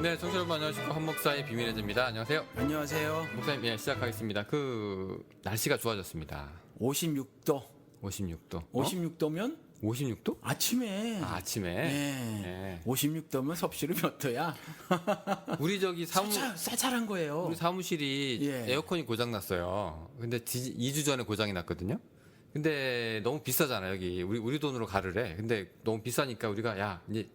네, 청취자 여러분 안녕하십니까. 한 목사의 비밀의 집입니다. 안녕하세요. 안녕하세요. 목사님, 예, 시작하겠습니다. 날씨가 좋아졌습니다. 56도. 56도. 56도면 56도? 아침에. 아침에. 네. 예. 56도면 섭씨를 몇 도야? 우리 저기 쌀쌀한 거예요. 우리 사무실이 예. 에어컨이 고장 났어요. 근데 2주 전에 고장이 났거든요. 근데 너무 비싸잖아요. 여기 우리 돈으로 가르래. 근데 너무 비싸니까 우리가 야, 이제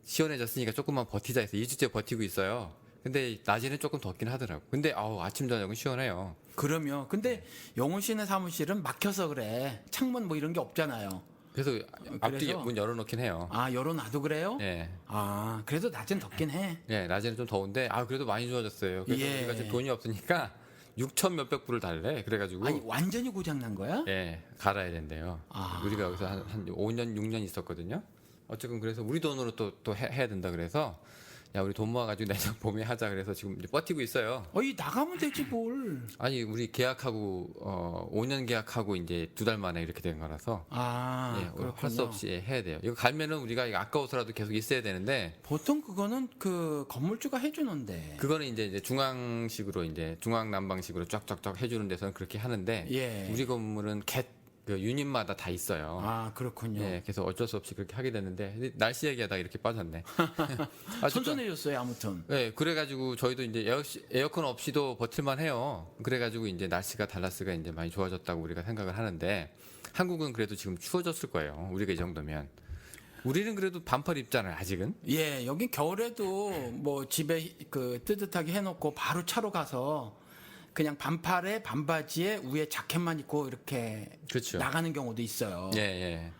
시원해졌으니까 조금만 버티자 해서 2주째 버티고 있어요. 근데 낮에는 조금 덥긴 하더라고. 근데 아침 저녁은 시원해요. 그러면 근데 영훈 씨네 사무실은 막혀서 그래. 창문 뭐 이런 게 없잖아요. 그래서 앞뒤 그래서? 문 열어놓긴 해요. 아, 열어놔도 그래요? 예. 아, 그래도 낮엔 덥긴 해. 예, 낮에는 좀 더운데 그래도 많이 좋아졌어요. 그래서 예. 우리가 지금 돈이 없으니까 6천 몇백 불을 달래. 그래가지고 아니, 완전히 고장 난 거야? 예, 갈아야 된대요. 아. 우리가 여기서 한 5년 6년 있었거든요. 어쨌든 그래서 우리 돈으로 또 해야 된다 그래서 야, 우리 돈 모아가지고 내년 봄에 하자 그래서 지금 이제 버티고 있어요. 어이, 나가면 되지 뭘. 아니 우리 계약하고 5년 계약하고 이제 2달 만에 이렇게 된 거라서 아, 예, 할 수 그렇군요. 없이 해야 돼요. 이거 갈면은 우리가 이거 아까워서라도 계속 있어야 되는데 보통 그거는 그 건물주가 해주는데. 그거는 이제 중앙식으로 이제 중앙 난방식으로 쫙쫙쫙 해주는 데서는 그렇게 하는데 예. 우리 건물은 그 유닛마다 다 있어요. 아, 그렇군요. 예, 그래서 어쩔 수 없이 그렇게 하게 됐는데 근데 날씨 얘기하다가 이렇게 빠졌네. 선선해졌어요, 아무튼. 네, 그래가지고 저희도 이제 에어컨 없이도 버틸만 해요. 그래가지고 이제 날씨가 달라스가 이제 많이 좋아졌다고 우리가 생각을 하는데 한국은 그래도 지금 추워졌을 거예요. 우리가 이 정도면. 우리는 그래도 반팔 입잖아요, 아직은. 예, 여긴 겨울에도 뭐 집에 그 뜨뜻하게 해놓고 바로 차로 가서 그냥 반팔에 반바지에 위에 자켓만 입고 이렇게 그렇죠. 나가는 경우도 있어요. 예, 예.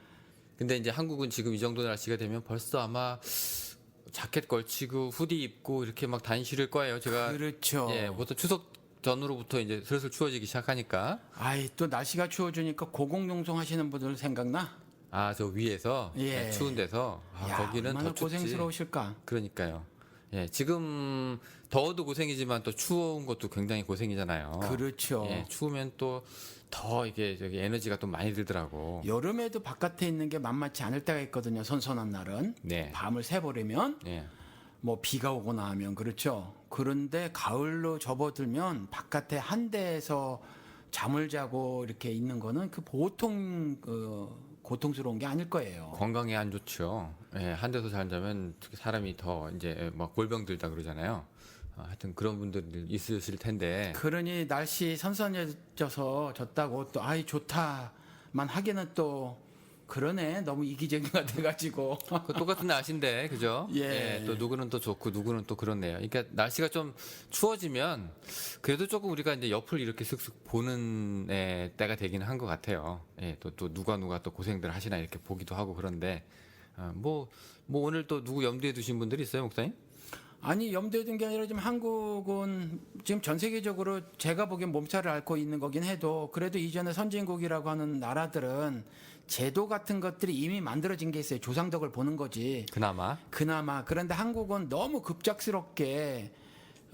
근데 이제 한국은 지금 이 정도 날씨가 되면 벌써 아마 자켓 걸치고 후디 입고 이렇게 막 다니실 거예요. 제가 그렇죠. 예, 보통 추석 전으로부터 이제 슬슬 추워지기 시작하니까 아이, 또 날씨가 추워지니까 고공농성 하시는 분들 생각나? 저 위에서 예. 추운 데서 야, 거기는 얼마나 더 춥지. 고생스러우실까? 그러니까요. 예, 지금 더워도 고생이지만 또 추운 것도 굉장히 고생이잖아요. 그렇죠. 예, 추우면 또 더 이게 저기 에너지가 또 많이 들더라고. 여름에도 바깥에 있는 게 만만치 않을 때가 있거든요. 선선한 날은. 네. 밤을 새버리면 예. 뭐 비가 오거나 하면 그렇죠. 그런데 가을로 접어들면 바깥에 한 대에서 잠을 자고 이렇게 있는 거는 그 보통 고통스러운 게 아닐 거예요. 건강에 안 좋죠. 예, 한 데서 잘 자면 특히 사람이 더 이제 막 골병 들다 그러잖아요. 하여튼 그런 분들 있으실 텐데. 그러니 날씨 선선해져서 졌다고 또 아이 좋다만 하기는 또 그러네. 너무 이기적인가 돼가지고. 그 똑같은 날씨인데, 그죠? 예. 또 누구는 또 좋고 누구는 또 그렇네요. 그러니까 날씨가 좀 추워지면 그래도 조금 우리가 이제 옆을 이렇게 슥슥 보는 때가 되기는 한 것 같아요. 예, 또 누가 또 고생들 하시나 이렇게 보기도 하고 그런데 뭐 오늘 또 누구 염두에 두신 분들이 있어요, 목사님? 아니 염두에 둔 게 아니라 지금 한국은 지금 전 세계적으로 제가 보기엔 몸살을 앓고 있는 거긴 해도 그래도 이전에 선진국이라고 하는 나라들은 제도 같은 것들이 이미 만들어진 게 있어요. 조상덕을 보는 거지. 그나마. 그런데 한국은 너무 급작스럽게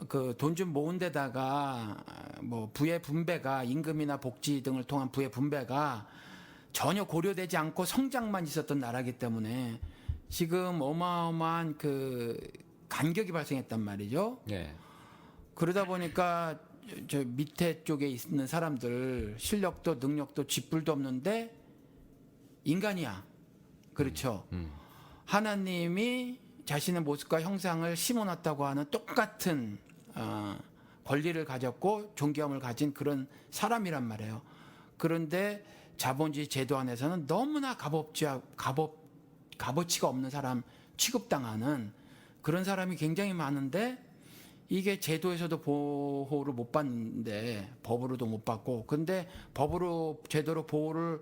그 돈 좀 모은 데다가 뭐 부의 분배가 임금이나 복지 등을 통한 부의 분배가 전혀 고려되지 않고 성장만 있었던 나라이기 때문에 지금 어마어마한 그 간격이 발생했단 말이죠. 예. 그러다 그러다 보니까 저 밑에 쪽에 있는 사람들 실력도 능력도 쥐뿔도 없는데 인간이야. 그렇죠. 하나님이 자신의 모습과 형상을 심어놨다고 하는 똑같은 권리를 가졌고 존귀함을 가진 그런 사람이란 말이에요. 그런데 자본주의 제도 안에서는 너무나 값어치가 없는 사람 취급당하는 그런 사람이 굉장히 많은데 이게 제도에서도 보호를 못 받는데 법으로도 못 받고 근데 법으로 제대로 보호를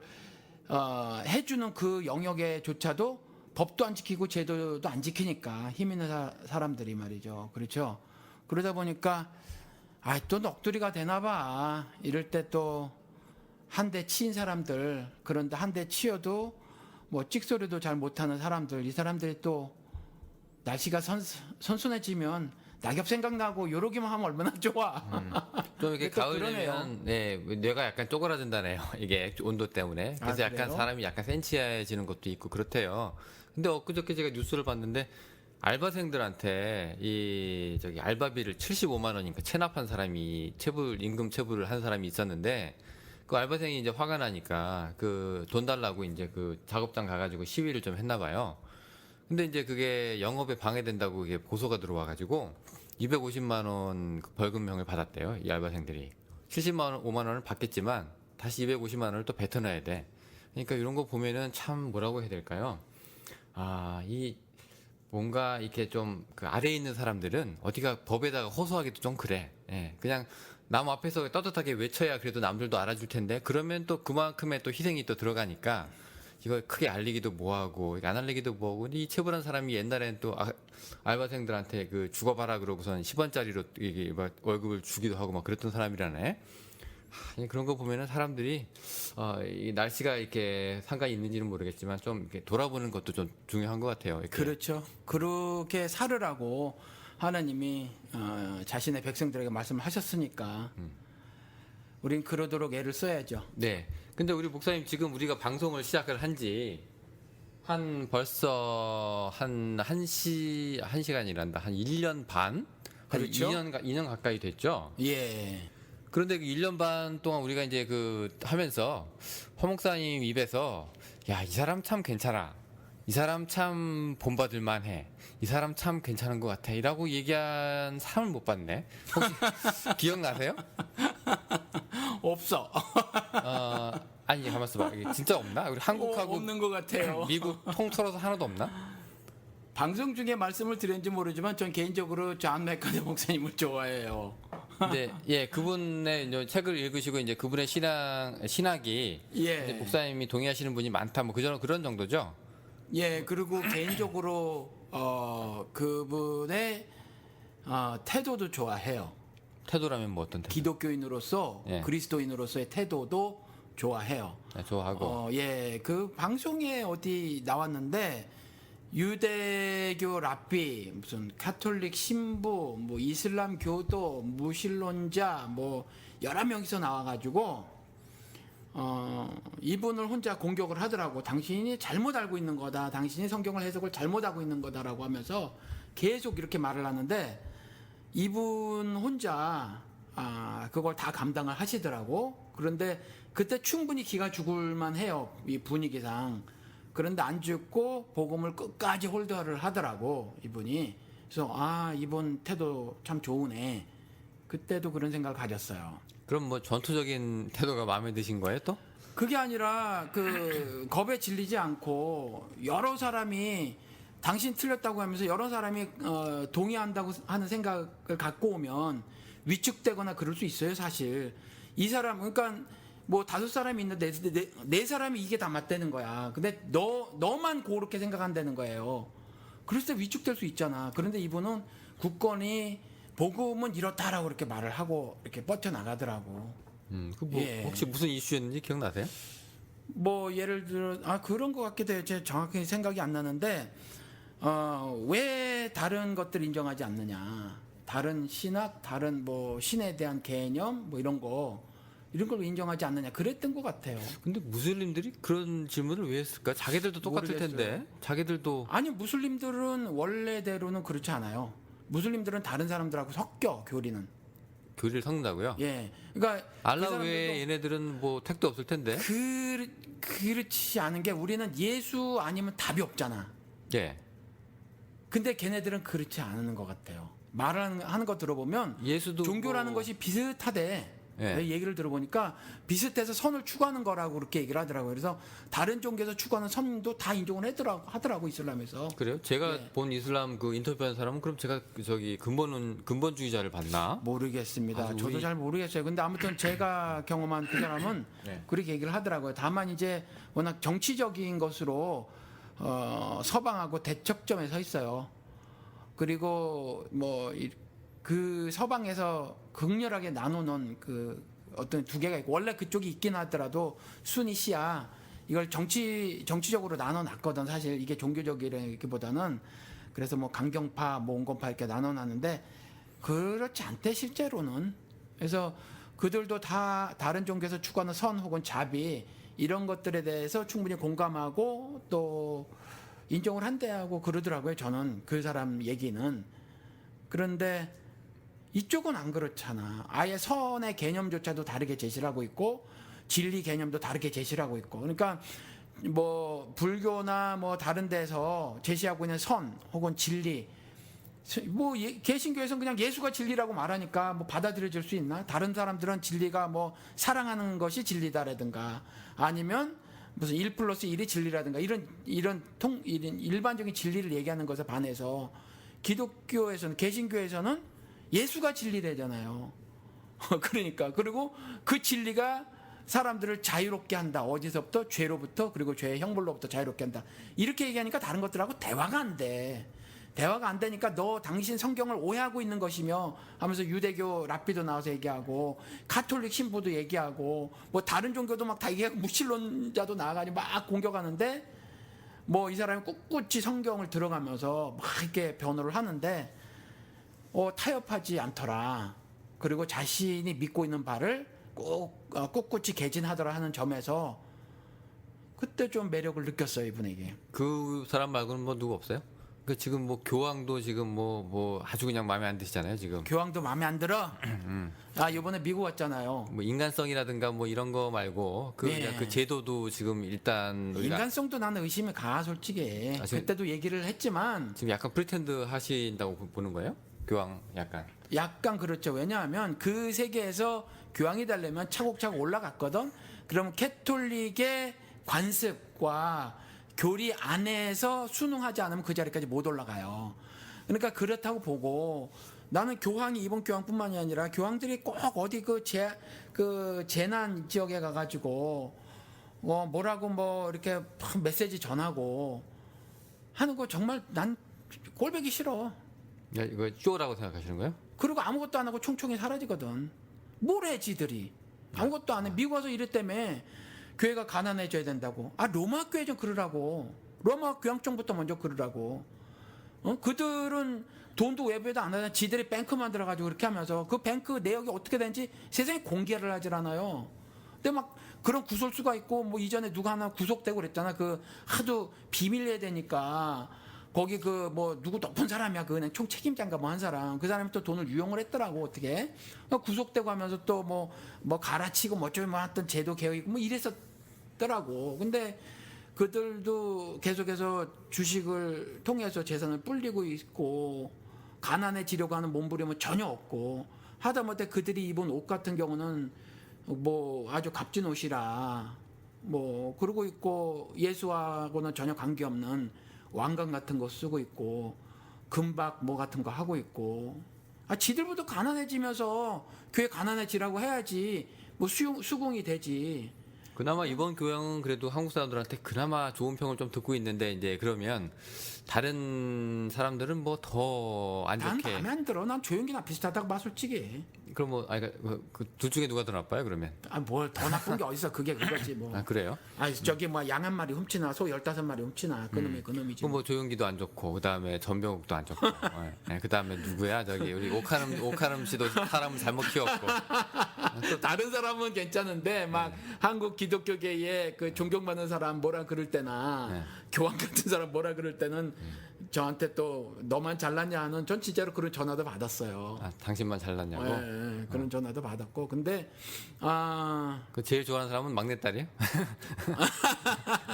해주는 그 영역에조차도 법도 안 지키고 제도도 안 지키니까 힘 있는 사람들이 말이죠. 그렇죠. 그러다 보니까 또 넋두리가 되나 봐. 이럴 때 또 한 대 치인 사람들 그런데 한 대 치여도 뭐 찍소리도 잘 못하는 사람들 이 사람들이 또 날씨가 선선해지면 낙엽 생각나고 요러기만 하면 얼마나 좋아. 좀 이렇게 또 가을 그러네요. 되면 뇌가 약간 쪼그라든다네요. 이게 온도 때문에. 그래서 아, 약간 그래요? 사람이 약간 센치해지는 것도 있고 그렇대요. 근데 엊그저께 제가 뉴스를 봤는데 알바생들한테 이 저기 알바비를 75만 원인가 체납한 사람이 임금 체불을 한 사람이 있었는데 그 알바생이 이제 화가 나니까 그 돈 달라고 이제 그 작업장 가가지고 시위를 좀 했나 봐요. 근데 이제 그게 영업에 방해된다고 이게 고소가 들어와가지고 250만 원 벌금형을 받았대요. 이 알바생들이 75만 원을 받겠지만 다시 250만 원을 또 뱉어놔야 돼. 그러니까 이런 거 보면은 참 뭐라고 해야 될까요? 이 뭔가 이렇게 좀 그 아래에 있는 사람들은 어디가 법에다가 호소하기도 좀 그래. 예, 그냥 남 앞에서 떳떳하게 외쳐야 그래도 남들도 알아줄 텐데 그러면 또 그만큼의 또 희생이 또 들어가니까 이걸 크게 알리기도 뭐하고 안 알리기도 뭐하고 이 체불한 사람이 옛날에는 또 알바생들한테 그 죽어봐라 그러고선 10원짜리로 이게 막 월급을 주기도 하고 막 그랬던 사람이라네. 그런 거 보면은 사람들이 이 날씨가 이렇게 상관이 있는지는 모르겠지만 좀 이렇게 돌아보는 것도 좀 중요한 것 같아요. 이렇게. 그렇죠. 그렇게 살으라고 하나님이 자신의 백성들에게 말씀을 하셨으니까 우린 그러도록 애를 써야죠. 네. 근데 우리 목사님 지금 우리가 방송을 시작을 한지 벌써 한 시간이란다. 한 1년 반? 그렇죠. 2년 가까이 됐죠? 예. 그런데 그 1년 반 동안 우리가 이제 그 하면서 허 목사님 입에서 야, 이 사람 참 괜찮아. 이 사람 참 본받을 만해. 이 사람 참 괜찮은 것 같아. 이라고 얘기한 사람을 못 봤네. 혹시 기억나세요? 없어. 아니, 가만 있어봐. 이게 진짜 없나? 우리 한국하고 없는 것 같아요. 미국 통틀어서 하나도 없나? 방송 중에 말씀을 드렸는지 모르지만 전 개인적으로 존 맥카드 목사님을 좋아해요. 근데 예, 그분의 이제 책을 읽으시고 이제 그분의 신학이 예. 이제 목사님이 동의하시는 분이 많다. 뭐 그런 정도죠. 예, 그리고 개인적으로 그분의 태도도 좋아해요. 태도라면 뭐 어떤 태도? 기독교인으로서 예. 그리스도인으로서의 태도도 좋아해요. 네, 좋아하고. 예, 그 방송에 어디 나왔는데 유대교 랍비, 무슨 카톨릭 신부, 뭐 이슬람 교도, 무신론자, 뭐 여러 명이서 나와가지고 이분을 혼자 공격을 하더라고. 당신이 잘못 알고 있는 거다. 당신이 성경을 해석을 잘못하고 있는 거다라고 하면서 계속 이렇게 말을 하는데 이분 혼자 그걸 다 감당을 하시더라고. 그런데 그때 충분히 기가 죽을 만해요. 이 분위기상. 그런데 안 죽고 복음을 끝까지 홀더를 하더라고 이분이. 그래서 이분 태도 참 좋으네. 그때도 그런 생각을 가졌어요. 그럼 뭐 전투적인 태도가 마음에 드신 거예요 또? 그게 아니라 그 겁에 질리지 않고 여러 사람이 당신 틀렸다고 하면서 여러 사람이 동의한다고 하는 생각을 갖고 오면 위축되거나 그럴 수 있어요 사실. 이 사람 그러니까 뭐 5사람이 있는데 네 사람이 이게 다 맞다는 거야. 근데 너만 그렇게 생각한다는 거예요. 그럴 때 위축될 수 있잖아. 그런데 이분은 굳건히 복음은 이렇다라고 이렇게 말을 하고 이렇게 뻗쳐나가더라고. 뭐 예. 혹시 무슨 이슈였는지 기억나세요? 뭐 예를 들어 그런 것 같기도 해요. 제가 정확히 생각이 안 나는데 왜 다른 것들 인정하지 않느냐. 다른 신학, 다른 뭐 신에 대한 개념 뭐 이런 걸 인정하지 않느냐 그랬던 것 같아요. 근데 무슬림들이 그런 질문을 왜 했을까? 자기들도 똑같을 모르겠어요. 텐데. 자기들도 아니 무슬림들은 원래대로는 그렇지 않아요. 무슬림들은 다른 사람들하고 섞여 교리는. 교리를 섞는다고요? 예. 그러니까 알라 그 외에 얘네들은 뭐 택도 없을 텐데. 그렇지 않은 게 우리는 예수 아니면 답이 없잖아. 예. 근데 걔네들은 그렇지 않은 것 같아요. 말하는 거 들어보면 예수도 종교라는 뭐- 것이 비슷하대. 예. 얘기를 들어보니까 비슷해서 선을 추구하는 거라고 그렇게 얘기를 하더라고요. 그래서 다른 종교에서 추구하는 선도 다 인정을 하더라고 이슬람에서. 그래요? 제가 예. 본 이슬람 그 인터뷰한 사람은 그럼 제가 저기 근본주의자를 봤나? 모르겠습니다. 저도 우리- 잘 모르겠어요. 근데 아무튼 제가 경험한 그 사람은 네. 그렇게 얘기를 하더라고요. 다만 이제 워낙 정치적인 것으로 서방하고 대척점에 서 있어요. 그리고 뭐 그 서방에서 극렬하게 나눠놓은 그 어떤 두 개가 있고 원래 그쪽이 있긴 하더라도 순위 시아 이걸 정치적으로 나눠놨거든. 사실 이게 종교적이기보다는 그래서 뭐 강경파, 뭐 온건파 이렇게 나눠놨는데 그렇지 않대 실제로는. 그래서 그들도 다 다른 종교에서 추구하는 선 혹은 자비 이런 것들에 대해서 충분히 공감하고 또 인정을 한대하고 그러더라고요. 저는 그 사람 얘기는. 그런데 이쪽은 안 그렇잖아. 아예 선의 개념조차도 다르게 제시를 하고 있고 진리 개념도 다르게 제시를 하고 있고. 그러니까 뭐 불교나 뭐 다른 데서 제시하고 있는 선 혹은 진리, 뭐 개신교에서는 그냥 예수가 진리라고 말하니까 뭐 받아들여질 수 있나? 다른 사람들은 진리가 뭐 사랑하는 것이 진리다라든가 아니면 무슨 1+1이 진리라든가 이런 일반적인 진리를 얘기하는 것에 반해서 기독교에서는, 개신교에서는 예수가 진리래잖아요. 그러니까 그리고 그 진리가 사람들을 자유롭게 한다. 어디서부터? 죄로부터, 그리고 죄의 형벌로부터 자유롭게 한다. 이렇게 얘기하니까 다른 것들하고 대화가 안 돼. 대화가 안 되니까 너 당신 성경을 오해하고 있는 것이며 하면서 유대교 랍비도 나와서 얘기하고 가톨릭 신부도 얘기하고 뭐 다른 종교도 막 다 얘기하고 무신론자도 나와가지고 막 공격하는데 뭐 이 사람이 꿋꿋이 성경을 들어가면서 막 이렇게 변호를 하는데 타협하지 않더라. 그리고 자신이 믿고 있는 바를 꼭 꿋꿋이 개진하더라 하는 점에서 그때 좀 매력을 느꼈어요, 이분에게. 그 사람 말고는 뭐 누구 없어요? 그 지금 뭐 교황도 지금 뭐 아주 그냥 마음에 안 드시잖아요 지금. 교황도 마음에 안 들어? 이번에 미국 왔잖아요. 뭐 인간성이라든가 뭐 이런 거 말고 그 그냥 그 제도도 지금 일단 우리가 인간성도 나는 의심이 가, 솔직히. 그때도 얘기를 했지만 지금 약간 프리텐드 하신다고 보는 거예요? 교황 약간 그렇죠. 왜냐하면 그 세계에서 교황이 되려면 차곡차곡 올라갔거든. 그럼 캐톨릭의 관습과 교리 안에서 순응하지 않으면 그 자리까지 못 올라가요. 그러니까 그렇다고 보고 나는 교황이 이번 교황뿐만이 아니라 교황들이 꼭 어디 그 재난 지역에 가가지고 뭐라고 뭐 이렇게 메시지 전하고 하는 거 정말 난 꼴보기 싫어. 야, 이거 쇼라고 생각하시는 거예요? 그리고 아무것도 안 하고 총총히 사라지거든. 뭘 해 지들이. 아무것도 안 해. 미국 와서 이랬다며 교회가 가난해져야 된다고. 로마 교회 좀 그러라고. 로마 교황청부터 먼저 그러라고. 그들은 돈도 외부에도 안 하잖아. 지들이 뱅크 만들어가지고 그렇게 하면서 그 뱅크 내역이 어떻게 되는지 세상에 공개를 하질 않아요. 근데 막 그런 구설수가 있고 뭐 이전에 누가 하나 구속되고 그랬잖아. 그 하도 비밀해야 되니까 거기 그 뭐 누구 높은 사람이야. 그 은행 총책임자인가 뭐 한 사람. 그 사람이 또 돈을 유용을 했더라고. 어떻게 구속되고 하면서 또 뭐 갈아치고 뭐 어쩌면 뭐 하여튼 제도 개혁이고 뭐 이랬었더라고. 근데 그들도 계속해서 주식을 통해서 재산을 불리고 있고 가난해지려고 하는 몸부림은 전혀 없고 하다못해 그들이 입은 옷 같은 경우는 뭐 아주 값진 옷이라 뭐 그러고 있고 예수하고는 전혀 관계없는 왕관 같은 거 쓰고 있고 금박 뭐 같은 거 하고 있고 지들부터 가난해지면서 교회 가난해지라고 해야지 뭐 수긍이 되지. 그나마 이번 교황은 그래도 한국 사람들한테 그나마 좋은 평을 좀 듣고 있는데 이제 그러면 다른 사람들은 뭐 더 안 난 좋게. 마음에 안 들어. 난 조용기나 비슷하다고 봐 솔직히. 그럼 뭐 그 둘 중에 누가 더 나빠요 그러면? 뭘 더 나쁜 게 어딨어. 그게 그거지 뭐. 그래요? 저기 뭐 양 한 마리 훔치나 소 15마리 훔치나 그놈이 그놈이지. 뭐 조용기도 안 좋고 그다음에 전병욱도 안 좋고 그다음에 누구야 저기 우리 오카름 씨도 사람을 잘못 키웠고 또 다른 사람은 괜찮은데 막 한국 기독교계에 그 존경받는 사람 뭐라 그럴 때나 교황 같은 사람 뭐라 그럴 때는 저한테 또 너만 잘났냐 하는 전 진짜로 그런 전화도 받았어요. 당신만 잘났냐고? 그런 전화도 받았고 근데 그 제일 좋아하는 사람은 막내딸이에요?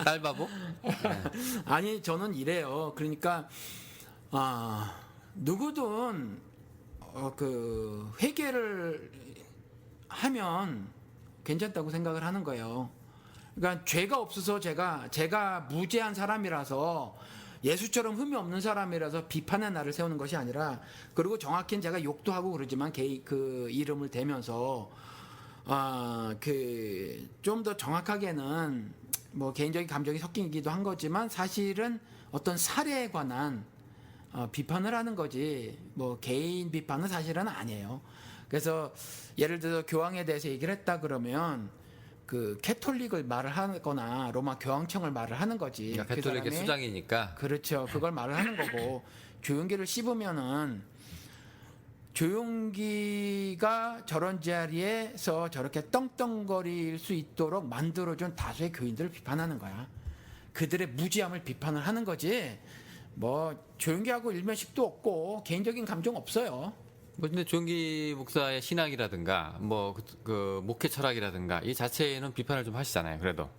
딸바보? 아니 저는 이래요. 그러니까 누구든 그 회개를 하면 괜찮다고 생각을 하는 거예요. 그러니까 죄가 없어서 제가 무죄한 사람이라서 예수처럼 흠이 없는 사람이라서 비판의 날을 세우는 것이 아니라 그리고 정확히는 제가 욕도 하고 그러지만 그 이름을 대면서 그 좀 더 정확하게는 뭐 개인적인 감정이 섞이기도 한 거지만 사실은 어떤 사례에 관한 비판을 하는 거지 뭐 개인 비판은 사실은 아니에요. 그래서 예를 들어서 교황에 대해서 얘기를 했다 그러면 그 캐톨릭을 말을 하거나 로마 교황청을 말을 하는 거지. 그러니까 캐톨릭의 그 수장이니까. 그렇죠. 그걸 말을 하는 거고 조용기를 씹으면은 조용기가 저런 자리에서 저렇게 떵떵거릴 수 있도록 만들어준 다수의 교인들을 비판하는 거야. 그들의 무지함을 비판을 하는 거지. 뭐 조용기하고 일면식도 없고 개인적인 감정 없어요. 뭐 근데 조영기 목사의 신학이라든가 그 목회 철학이라든가 이 자체에는 비판을 좀 하시잖아요. 그래도.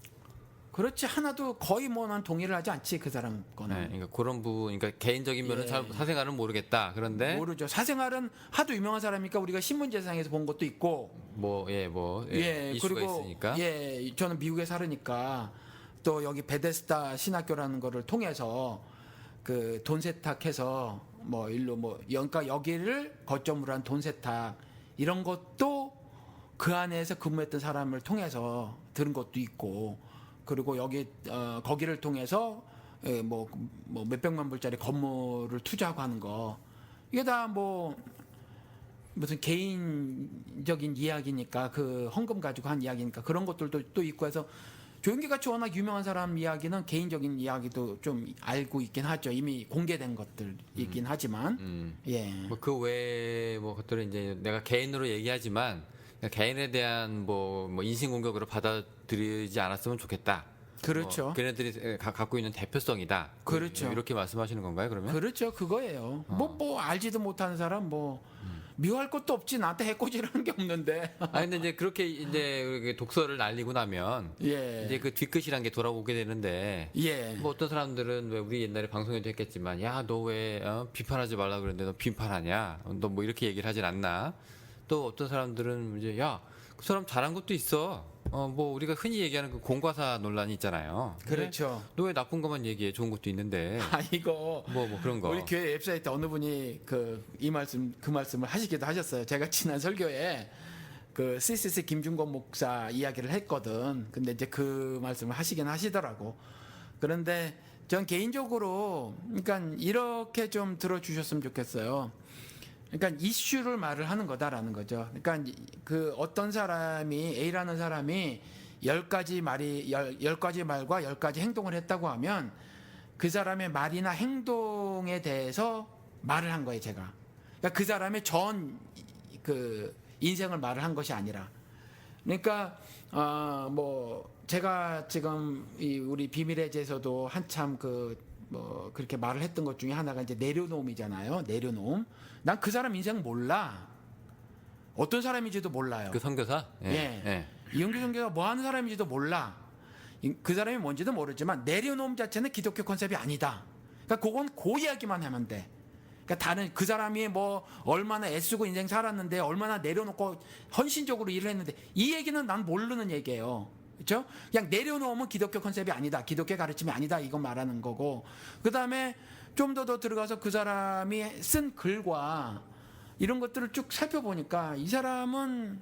그렇지 하나도 거의 뭐 난 동의를 하지 않지 그 사람 거는. 네, 그러니까 그런 부분, 그러니까 개인적인 면은 예. 잘 사생활은 모르겠다. 그런데 모르죠. 사생활은 하도 유명한 사람이니까 우리가 신문제상에서 본 것도 있고. 이슈가 그리고 있으니까. 저는 미국에 살으니까 또 여기 베데스다 신학교라는 거를 통해서 그 돈 세탁해서 뭐 일로 뭐 여기를 거점으로 한 돈 세탁 이런 것도 그 안에서 근무했던 사람을 통해서 들은 것도 있고. 그리고 여기 거기를 통해서 뭐 몇백만 불짜리 건물을 투자하고 하는 거 이게 다 뭐 무슨 개인적인 이야기니까 그 헌금 가지고 한 이야기니까 그런 것들도 또 있고 해서 조영기 같이 워낙 유명한 사람 이야기는 개인적인 이야기도 좀 알고 있긴 하죠. 이미 공개된 것들이긴 하지만 예. 뭐 그 외에 뭐 것들은 이제 내가 개인으로 얘기하지만 개인에 대한 뭐 인신 공격으로 받아들이지 않았으면 좋겠다. 그렇죠. 걔네들이 갖고 있는 대표성이다. 그렇죠. 이렇게 말씀하시는 건가요, 그러면? 그렇죠. 그거예요. 뭐 알지도 못하는 사람 뭐 미워할 것도 없지. 나한테 해코지라는 게 없는데. 근데 이제 그렇게 이제 독서를 날리고 나면 예. 이제 그 뒤끝이란 게 돌아오게 되는데 예. 뭐 어떤 사람들은 왜 우리 옛날에 방송에도 했겠지만 야, 너 왜 비판하지 말라 그러는데 너 비판하냐? 너 뭐 이렇게 얘기를 하진 않나? 또 어떤 사람들은 이제 야, 그 사람 잘한 것도 있어. 뭐 우리가 흔히 얘기하는 그 공과사 논란이 있잖아요. 그렇죠. 너 왜 나쁜 것만 얘기해? 좋은 것도 있는데. 이거 뭐 그런 거. 우리 교회 웹사이트 어느 분이 그 말씀을 하시기도 하셨어요. 제가 지난 설교에 그 CCC 김준권 목사 이야기를 했거든. 근데 이제 그 말씀을 하시긴 하시더라고. 그런데 전 개인적으로 그러니까 이렇게 좀 들어주셨으면 좋겠어요. 그러니까 이슈를 말을 하는 거다라는 거죠. 그러니까 그 어떤 사람이 A라는 사람이 10가지 말과 10가지 행동을 했다고 하면 그 사람의 말이나 행동에 대해서 말을 한 거예요, 제가. 그러니까 그 사람의 전 그 인생을 말을 한 것이 아니라. 그러니까 뭐 제가 지금 우리 비밀의 제서도 한참 뭐 그렇게 말을 했던 것 중에 하나가 이제 내려놓음이잖아요. 내려놓음. 난 그 사람 인생 몰라. 어떤 사람인지도 몰라요. 그 선교사? 예. 이영규 선교사가 뭐 하는 사람인지도 몰라. 그 사람이 뭔지도 모르지만 내려놓음 자체는 기독교 컨셉이 아니다. 그러니까 그건 그 이야기만 하면 돼. 그러니까 다른 그 사람이 뭐 얼마나 애쓰고 인생 살았는데 얼마나 내려놓고 헌신적으로 일을 했는데 이 얘기는 난 모르는 얘기예요. 그렇죠? 그냥 내려놓으면 기독교 컨셉이 아니다. 기독교 가르침이 아니다. 이거 말하는 거고. 그다음에 좀 더 들어가서 그 사람이 쓴 글과 이런 것들을 쭉 살펴보니까 이 사람은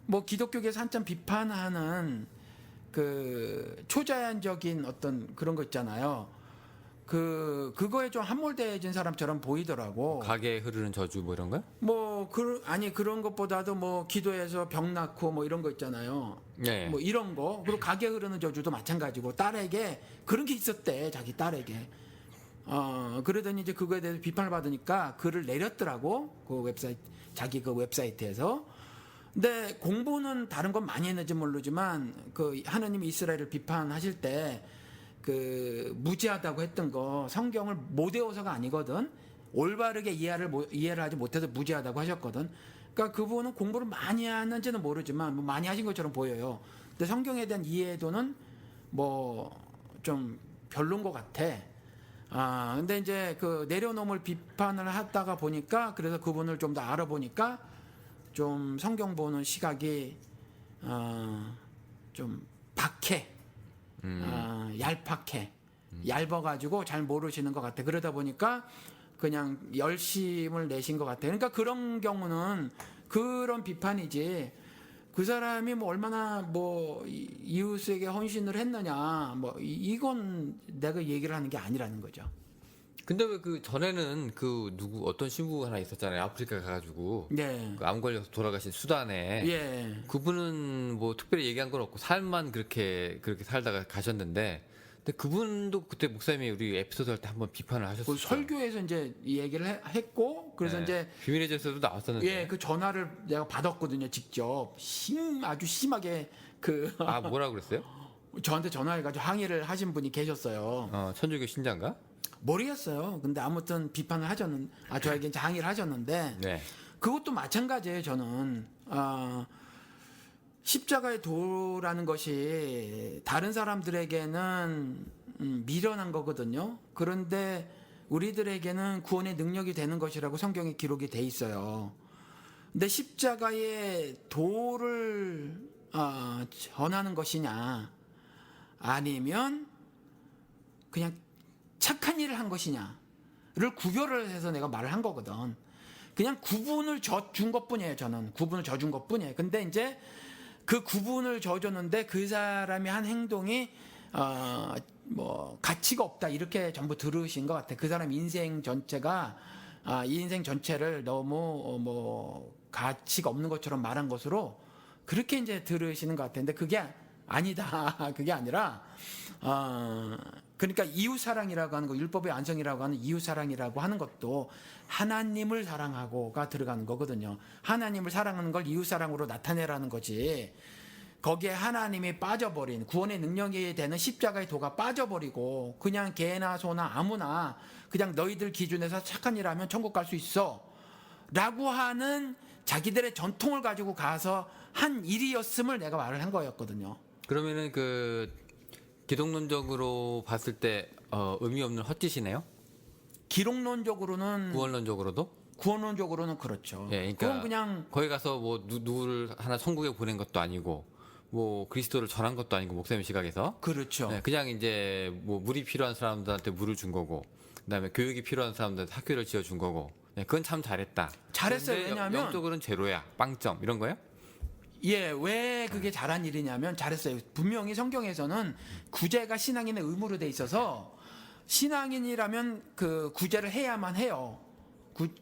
뭐 기독교계에서 한참 비판하는 그 초자연적인 어떤 그런 거 있잖아요. 그거에 좀 함몰되어진 사람처럼 보이더라고. 가게에 흐르는 저주 뭐 이런 거요? 그런 것보다도 뭐 기도해서 병 낳고 뭐 이런 거 있잖아요. 네. 뭐 이런 거. 그리고 가게에 흐르는 저주도 마찬가지고 딸에게 그런 게 있었대. 자기 딸에게. 그러더니 이제 그거에 대해서 비판을 받으니까 글을 내렸더라고. 자기 그 웹사이트에서. 근데 공부는 다른 건 많이 했는지 모르지만 그 하느님이 이스라엘을 비판하실 때 그 무지하다고 했던 거 성경을 못 외워서가 아니거든. 올바르게 이해를 하지 못해서 무지하다고 하셨거든. 그러니까 그분은 공부를 많이 하는지는 모르지만 뭐 많이 하신 것처럼 보여요. 근데 성경에 대한 이해도는 뭐 좀 별론 것 같아. 근데 이제 그 내려놓음을 비판을 하다가 보니까 그래서 그분을 좀 더 알아보니까 좀 성경 보는 시각이 좀 박해. 얄팍해. 얇아가지고 잘 모르시는 것 같아. 그러다 보니까 그냥 열심을 내신 것 같아. 그러니까 그런 경우는 그런 비판이지. 그 사람이 뭐 얼마나 뭐 이웃에게 헌신을 했느냐. 뭐 이건 내가 얘기를 하는 게 아니라는 거죠. 근데 왜 그 전에는 어떤 신부 하나 있었잖아요. 아프리카 가가지고 네. 그 암 걸려서 돌아가신 수단에. 예. 그분은 뭐 특별히 얘기한 건 없고 삶만 그렇게 살다가 가셨는데, 근데 그분도 그때 목사님이 우리 에피소드 할 때 한번 비판을 하셨어요. 그 설교에서 이제 이 얘기를 했고 그래서 네. 이제 비밀의 제서도 나왔었는데. 예, 그 전화를 내가 받았거든요, 직접. 아주 심하게 뭐라 그랬어요? 저한테 전화해가지고 항의를 하신 분이 계셨어요. 천주교 신자인가? 모르겠어요. 근데 아무튼 비판을 하셨는, 저에게 이제 항의를 하셨는데 네. 그것도 마찬가지예요. 저는 십자가의 도라는 것이 다른 사람들에게는 미련한 거거든요. 그런데 우리들에게는 구원의 능력이 되는 것이라고 성경에 기록이 돼 있어요. 근데 십자가의 도를 전하는 것이냐, 아니면 그냥 착한 일을 한 것이냐를 구별을 해서 내가 말을 한 거거든. 그냥 구분을 준 것뿐이에요. 저는 구분을 준 것뿐이에요. 근데 이제 그 구분을 줬는데 그 사람이 한 행동이 뭐 가치가 없다 이렇게 전부 들으신 것 같아요. 그 사람 인생 전체가 이 인생 전체를 너무 뭐 가치가 없는 것처럼 말한 것으로 그렇게 이제 들으시는 것 같아요. 근데 그게 아니다. 그게 아니라 그러니까 이웃 사랑이라고 하는 거, 율법의 완성이라고 하는 이웃 사랑이라고 하는 것도 하나님을 사랑하고가 들어가는 거거든요. 하나님을 사랑하는 걸 이웃 사랑으로 나타내라는 거지. 거기에 하나님이 빠져버린, 구원의 능력이 되는 십자가의 도가 빠져버리고 그냥 개나 소나 아무나 그냥 너희들 기준에서 착한 일 하면 천국 갈 수 있어 라고 하는 자기들의 전통을 가지고 가서 한 일이었음을 내가 말을 한 거였거든요. 그러면은 그 기독론적으로 봤을 때 의미 없는 헛짓이네요. 기록론적으로는 구원론적으로는 그렇죠. 예, 그러니까 그건 그냥 거기 가서 뭐 누구를 하나 천국에 보낸 것도 아니고 뭐 그리스도를 전한 것도 아니고 목사님 시각에서 그렇죠. 네, 그냥 이제 뭐 물이 필요한 사람들한테 물을 준 거고 그다음에 교육이 필요한 사람들한테 학교를 지어 준 거고 네, 그건 참 잘했다. 잘했어요. 그런데 왜냐하면 영적으로는 제로야, 빵점 이런 거예요? 예, 왜 그게 잘한 일이냐면 잘했어요. 분명히 성경에서는 구제가 신앙인의 의무로 돼 있어서 신앙인이라면 그 구제를 해야만 해요.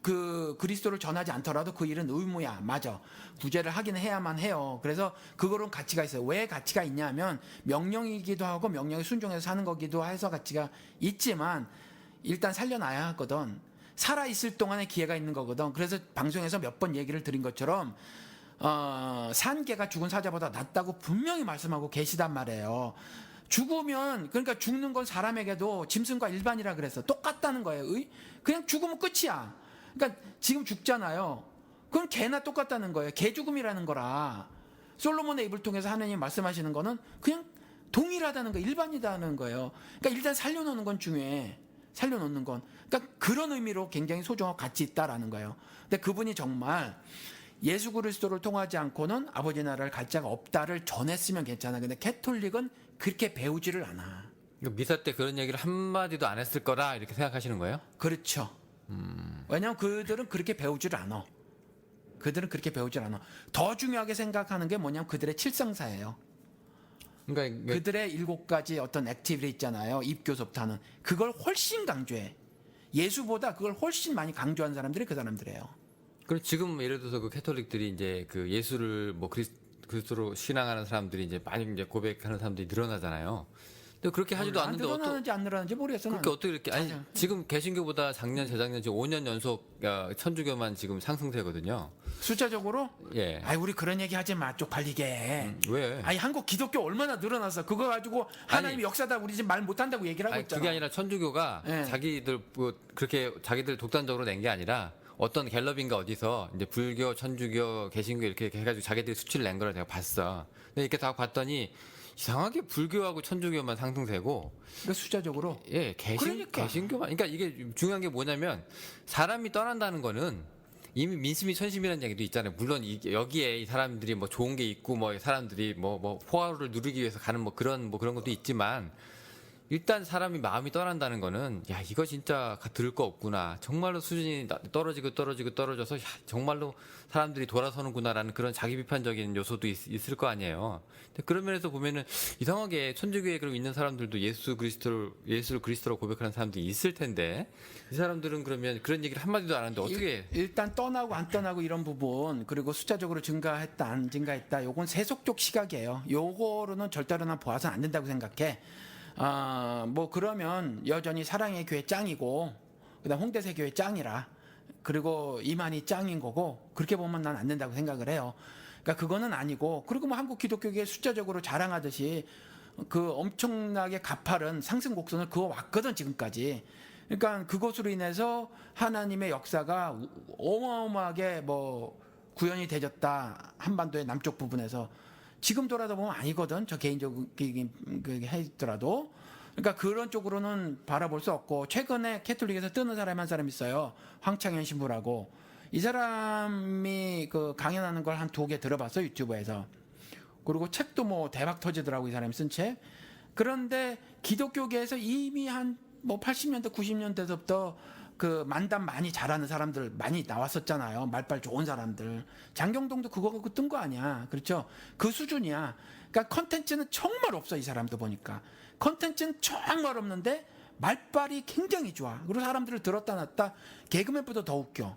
그 그리스도를 전하지 않더라도 그 일은 의무야. 맞아. 구제를 하긴 해야만 해요. 그래서 그거는 가치가 있어요. 왜 가치가 있냐면 명령이기도 하고 명령에 순종해서 사는 거기도 해서 가치가 있지만 일단 살려놔야 하거든. 살아있을 동안에 기회가 있는 거거든. 그래서 방송에서 몇 번 얘기를 드린 것처럼 산 개가 죽은 사자보다 낫다고 분명히 말씀하고 계시단 말이에요. 죽으면 그러니까 죽는 건 사람에게도 짐승과 일반이라 그랬어. 똑같다는 거예요. 그냥 죽으면 끝이야. 그러니까 지금 죽잖아요. 그건 개나 똑같다는 거예요. 개 죽음이라는 거라. 솔로몬의 입을 통해서 하나님 말씀하시는 거는 그냥 동일하다는 거, 일반이다는 거예요. 그러니까 일단 살려놓는 건 중요해. 살려놓는 건. 그러니까 그런 의미로 굉장히 소중하고 가치 있다라는 거예요. 근데 그분이 정말 예수 그리스도를 통하지 않고는 아버지 나라를 갈 자가 없다를 전했으면 괜찮아. 근데 캐톨릭은 그렇게 배우지를 않아. 미사 때 그런 얘기를 한마디도 안 했을 거라 이렇게 생각하시는 거예요? 그렇죠. 왜냐하면 그들은 그렇게 배우지를 않아. 그들은 그렇게 배우질 않아. 더 중요하게 생각하는 게 뭐냐면 그들의 칠성사예요. 그러니까 그들의 7가지 어떤 액티비티 있잖아요. 입교섭부터 하는. 그걸 훨씬 강조해. 예수보다 그걸 훨씬 많이 강조한 사람들이 그 사람들이에요. 그럼 지금 예를 들어서 그 캐톨릭들이 이제 그 예수를 뭐 그리스도로 신앙하는 사람들이 이제 많이 이제 고백하는 사람들이 늘어나잖아요. 근데 그렇게 하지도 않는데 늘어나는지 안 늘어나는지 모르겠어. 그렇게 어떻게 이렇게 아니 지금 개신교보다 작년 재작년 지금 5년 연속 천주교만 지금 상승세거든요. 숫자적으로? 예. 아이 우리 그런 얘기 하지 마. 쪽팔리게. 왜? 아니 한국 기독교 얼마나 늘어났어. 그거 가지고 하나님 역사다 우리 지금 말 못한다고 얘기를 하고 아니, 있잖아. 그게 아니라 천주교가 예. 자기들 뭐 그렇게 자기들 독단적으로 낸 게 아니라 어떤 갤럽인가 어디서 이제 불교, 천주교, 개신교 이렇게 해가지고 자기들이 수치를 낸 거를 내가 봤어. 근데 이렇게 다 봤더니 이상하게 불교하고 천주교만 상승세고. 그러니까 숫자적으로. 예, 개신교만. 그러니까 이게 중요한 게 뭐냐면 사람이 떠난다는 거는 이미 민심이 천심이라는 얘기도 있잖아요. 물론 여기에 이 사람들이 뭐 좋은 게 있고 뭐 사람들이 뭐 포화를 누리기 위해서 가는 뭐 그런 것도 있지만 일단 사람이 마음이 떠난다는 거는 야 이거 진짜 들을 거 없구나 정말로 수준이 떨어져서 야 정말로 사람들이 돌아서는구나라는 그런 자기 비판적인 요소도 있을 거 아니에요. 근데 그런 면에서 보면은 이상하게 천주교에 그럼 있는 사람들도 예수를 그리스도로 고백하는 사람들이 있을 텐데 이 사람들은 그러면 그런 얘기를 한마디도 안 하는데 어떻게 일단 떠나고 안 떠나고 이런 부분 그리고 숫자적으로 증가했다 안 증가했다 요건 세속적 시각이에요. 요거로는 절대로는 봐서는 안 된다고 생각해. 뭐 그러면 여전히 사랑의 교회 짱이고 그다음 홍대세 교회 짱이라 그리고 이만희 짱인 거고 그렇게 보면 난 안 된다고 생각을 해요. 그러니까 그거는 아니고 그리고 뭐 한국 기독교계 숫자적으로 자랑하듯이 그 엄청나게 가파른 상승 곡선을 그어 왔거든 지금까지. 그러니까 그것으로 인해서 하나님의 역사가 어마어마하게 뭐 구현이 되졌다 한반도의 남쪽 부분에서. 지금 돌아다보면 아니거든. 저 개인적인 했더라도. 그러니까 그런 쪽으로는 바라볼 수 없고, 최근에 캐톨릭에서 뜨는 사람이 한 사람 있어요. 황창현 신부라고. 이 사람이 그 강연하는 걸 한 2개 들어봤어, 유튜브에서. 그리고 책도 뭐 대박 터지더라고, 이 사람이 쓴 책. 그런데 기독교계에서 이미 한 뭐 80년대, 90년대부터 그 만담 많이 잘하는 사람들 많이 나왔었잖아요. 말빨 좋은 사람들. 장경동도 그거 갖고 뜬 거 아니야. 그렇죠? 그 수준이야. 그러니까 컨텐츠는 정말 없어, 이 사람도 보니까. 컨텐츠는 정말 없는데 말빨이 굉장히 좋아. 그리고 사람들을 들었다 놨다 개그맨보다 더 웃겨.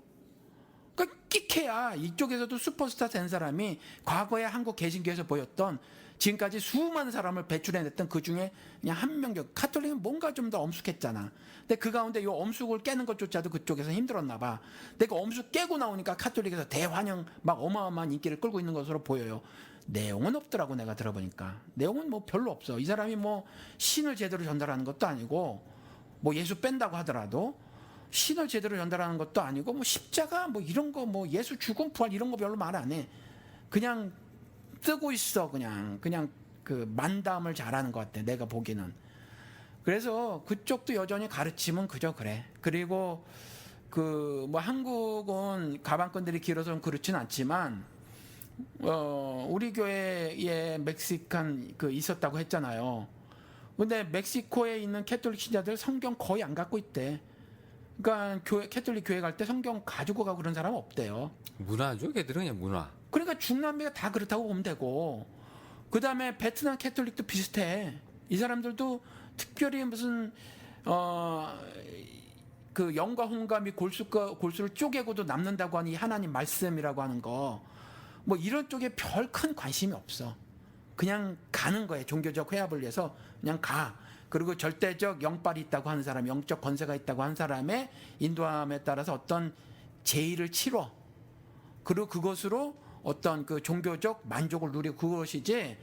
그러니까 끼케야. 이쪽에서도 슈퍼스타 된 사람이 과거에 한국 개신교에서 보였던 지금까지 수많은 사람을 배출해냈던 그 중에 그냥 한 명. 카톨릭은 뭔가 좀 더 엄숙했잖아. 근데 그 가운데 이 엄숙을 깨는 것조차도 그쪽에서 힘들었나 봐. 근데 그 엄숙 깨고 나오니까 카톨릭에서 대환영 막 어마어마한 인기를 끌고 있는 것으로 보여요. 내용은 없더라고, 내가 들어보니까. 내용은 뭐 별로 없어. 이 사람이 뭐 신을 제대로 전달하는 것도 아니고, 뭐 예수 뺀다고 하더라도 신을 제대로 전달하는 것도 아니고, 뭐 십자가 뭐 이런 거, 뭐 예수 죽음 부활 이런 거 별로 말 안 해. 그냥 뜨고 있어. 그냥 그 만담을 잘하는 것 같아, 내가 보기는. 그래서 그쪽도 여전히 가르침은 그저 그래. 그리고 그 뭐 한국은 가방끈들이 길어서 좀 그렇진 않지만, 우리 교회에 멕시칸 그 있었다고 했잖아요. 근데 멕시코에 있는 캐톨릭 신자들 성경 거의 안 갖고 있대. 그러니까 캐톨릭 교회 갈 때 성경 가지고 가고 그런 사람 없대요. 문화죠, 걔들은 그냥 문화. 그러니까 중남미가 다 그렇다고 보면 되고, 그 다음에 베트남 캐톨릭도 비슷해. 이 사람들도 특별히 무슨 그 영과 홍감이 골수를 쪼개고도 남는다고 하니 하나님 말씀이라고 하는 거, 뭐 이런 쪽에 별 큰 관심이 없어. 그냥 가는 거예요. 종교적 회합을 위해서 그냥 가. 그리고 절대적 영빨이 있다고 하는 사람, 영적 권세가 있다고 하는 사람의 인도함에 따라서 어떤 제의를 치러. 그리고 그것으로 어떤 그 종교적 만족을 누리고, 그것이지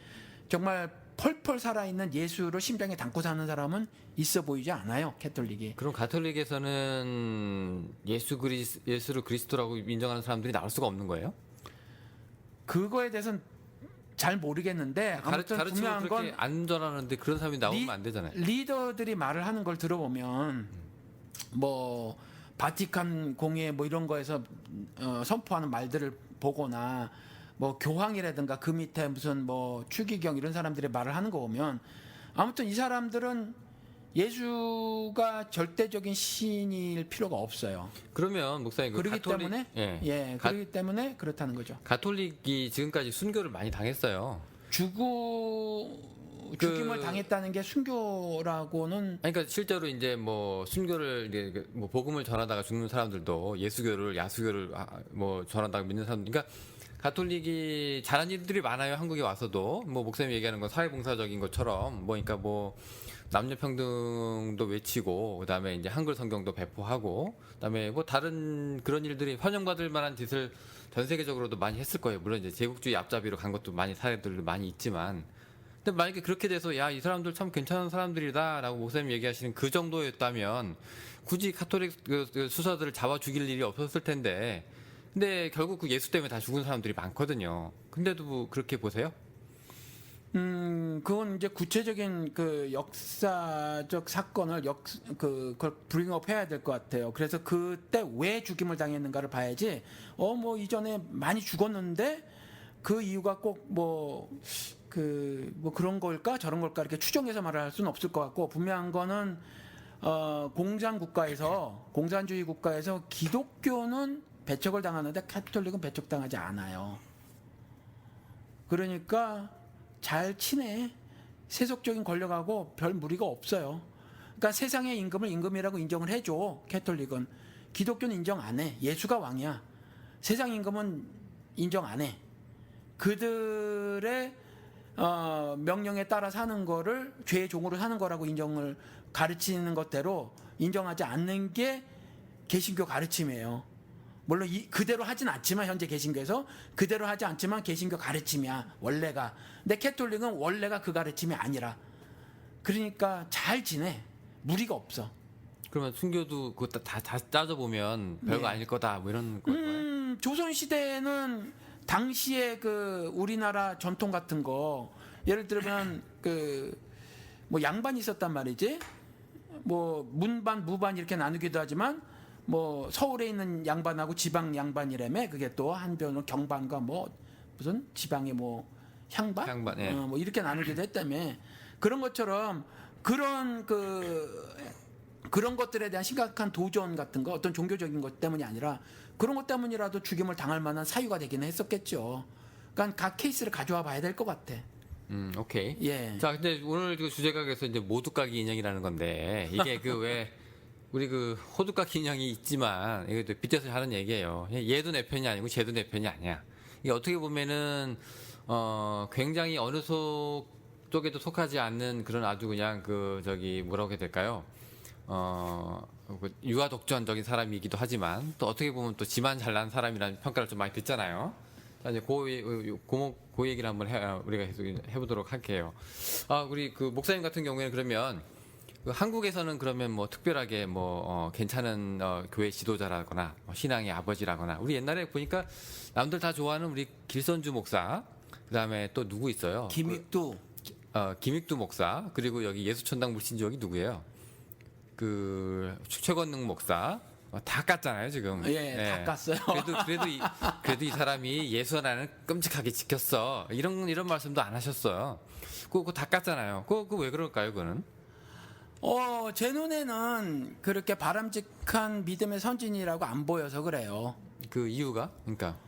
정말 펄펄 살아있는 예수를 심장에 담고 사는 사람은 있어 보이지 않아요, 캐톨릭이. 그럼 가톨릭에서는 예수를 그리스도라고 인정하는 사람들이 나올 수가 없는 거예요? 그거에 대해서는 잘 모르겠는데, 아무튼 가르침을 분명한 그렇게 건 안 전하는데 그런 사람이 나오면 안 되잖아요. 리더들이 말을 하는 걸 들어보면 뭐 바티칸 공회 뭐 이런 거에서 선포하는 말들을 보거나, 뭐 교황이라든가 그 밑에 무슨 뭐 추기경 이런 사람들이 말을 하는 거 보면, 아무튼 이 사람들은 예수가 절대적인 신일 필요가 없어요. 그러면 목사님, 그 그렇기 때문에 그렇기 때문에 그렇다는 거죠. 가톨릭이 지금까지 순교를 많이 당했어요. 죽임을 당했다는 게 순교라고는. 아니, 그러니까 실제로 이제 뭐 순교를 이제 뭐 복음을 전하다가 죽는 사람들도 예수교를 야수교를 뭐 전하다가 믿는 사람들. 그러니까 가톨릭이 잘한 일들이 많아요. 한국에 와서도 뭐 목사님 얘기하는 건 사회봉사적인 것처럼 뭐, 그러니까 뭐 남녀 평등도 외치고, 그다음에 이제 한글 성경도 배포하고, 그다음에 뭐 다른 그런 일들이 환영받을 만한 짓을 전 세계적으로도 많이 했을 거예요. 물론 이제 제국주의 앞잡이로 간 것도 많이 사례들도 많이 있지만, 근데 만약에 그렇게 돼서 야, 이 사람들 참 괜찮은 사람들이다라고 목사님 얘기하시는 그 정도였다면 굳이 카톨릭 그 수사들을 잡아 죽일 일이 없었을 텐데, 근데 결국 그 예수 때문에 다 죽은 사람들이 많거든요. 근데도 뭐 그렇게 보세요? 그건 이제 구체적인 그 역사적 사건을 그걸 브링업 해야 될 것 같아요. 그래서 그때 왜 죽임을 당했는가를 봐야지. 뭐 이전에 많이 죽었는데 그 이유가 꼭 뭐 그런 걸까 저런 걸까 이렇게 추정해서 말을 할 수는 없을 것 같고, 분명한 거는 공산주의 국가에서 기독교는 배척을 당하는데 카톨릭은 배척당하지 않아요. 그러니까 잘 치네. 세속적인 권력하고 별 무리가 없어요. 그러니까 세상의 임금을 임금이라고 인정을 해줘, 캐톨릭은. 기독교는 인정 안 해. 예수가 왕이야. 세상 임금은 인정 안 해. 그들의 명령에 따라 사는 거를 죄의 종으로 사는 거라고 인정을 가르치는 것대로 인정하지 않는 게 개신교 가르침이에요. 물론 그대로 하진 않지만, 현재 개신교에서 그대로 하지 않지만 개신교 가르침이야 원래가. 근데 캐톨릭은 원래가 그 가르침이 아니라 그러니까 잘 지내. 무리가 없어. 그러면 순교도 그거 다 따져보면 별거 네. 아닐 거다 뭐 이런 거예요? 조선 시대에는 당시에 그 우리나라 전통 같은 거 예를 들면 그 뭐 양반이 있었단 말이지. 뭐 문반 무반 이렇게 나누기도 하지만 뭐 서울에 있는 양반하고 지방 양반이라며 그게 또 한편으로 경반과 뭐 무슨 지방의 뭐 향반, 향반, 예. 뭐 이렇게 나누기도 했다며. 그런 것처럼 그런 그런 것들에 대한 심각한 도전 같은 거 어떤 종교적인 것 때문이 아니라 그런 것 때문이라도 죽임을 당할 만한 사유가 되기는 했었겠죠. 그러니까 각 케이스를 가져와 봐야 될 것 같아. 오케이. 예. 자, 근데 오늘 그 주제가 그래서 이제 모두까기 인형이라는 건데 이게 그 왜 우리 그 호두까기 인형이 있지만 이게 또 빗대서 하는 얘기예요. 얘도 내 편이 아니고 쟤도 내 편이 아니야. 이게 어떻게 보면은 굉장히 어느 쪽에도 속하지 않는 그런 아주 그냥 그 저기 뭐라고 해야 될까요? 그 유아 독전적인 사람이기도 하지만 또 어떻게 보면 또 지만 잘난 사람이라는 평가를 좀 많이 듣잖아요. 자, 이제 그 얘기를 한번 우리가 계속 해보도록 할게요. 우리 그 목사님 같은 경우에는 그러면 그 한국에서는 그러면 뭐 특별하게 뭐 괜찮은 교회 지도자라거나 신앙의 아버지라거나 우리 옛날에 보니까 남들 다 좋아하는 우리 길선주 목사 그다음에 또 누구 있어요? 김익두. 김익두 목사 그리고 여기 예수천당 불신지역이 누구예요? 그 최건능 목사 다 깠잖아요 지금. 예, 다 깠어요. 그래도 이 사람이 예수 하나는 끔찍하게 지켰어. 이런 말씀도 안 하셨어요. 그거 다 깠잖아요. 그거 왜 그럴까요? 그거는? 제 눈에는 그렇게 바람직한 믿음의 선진이라고 안 보여서 그래요. 그 이유가? 그러니까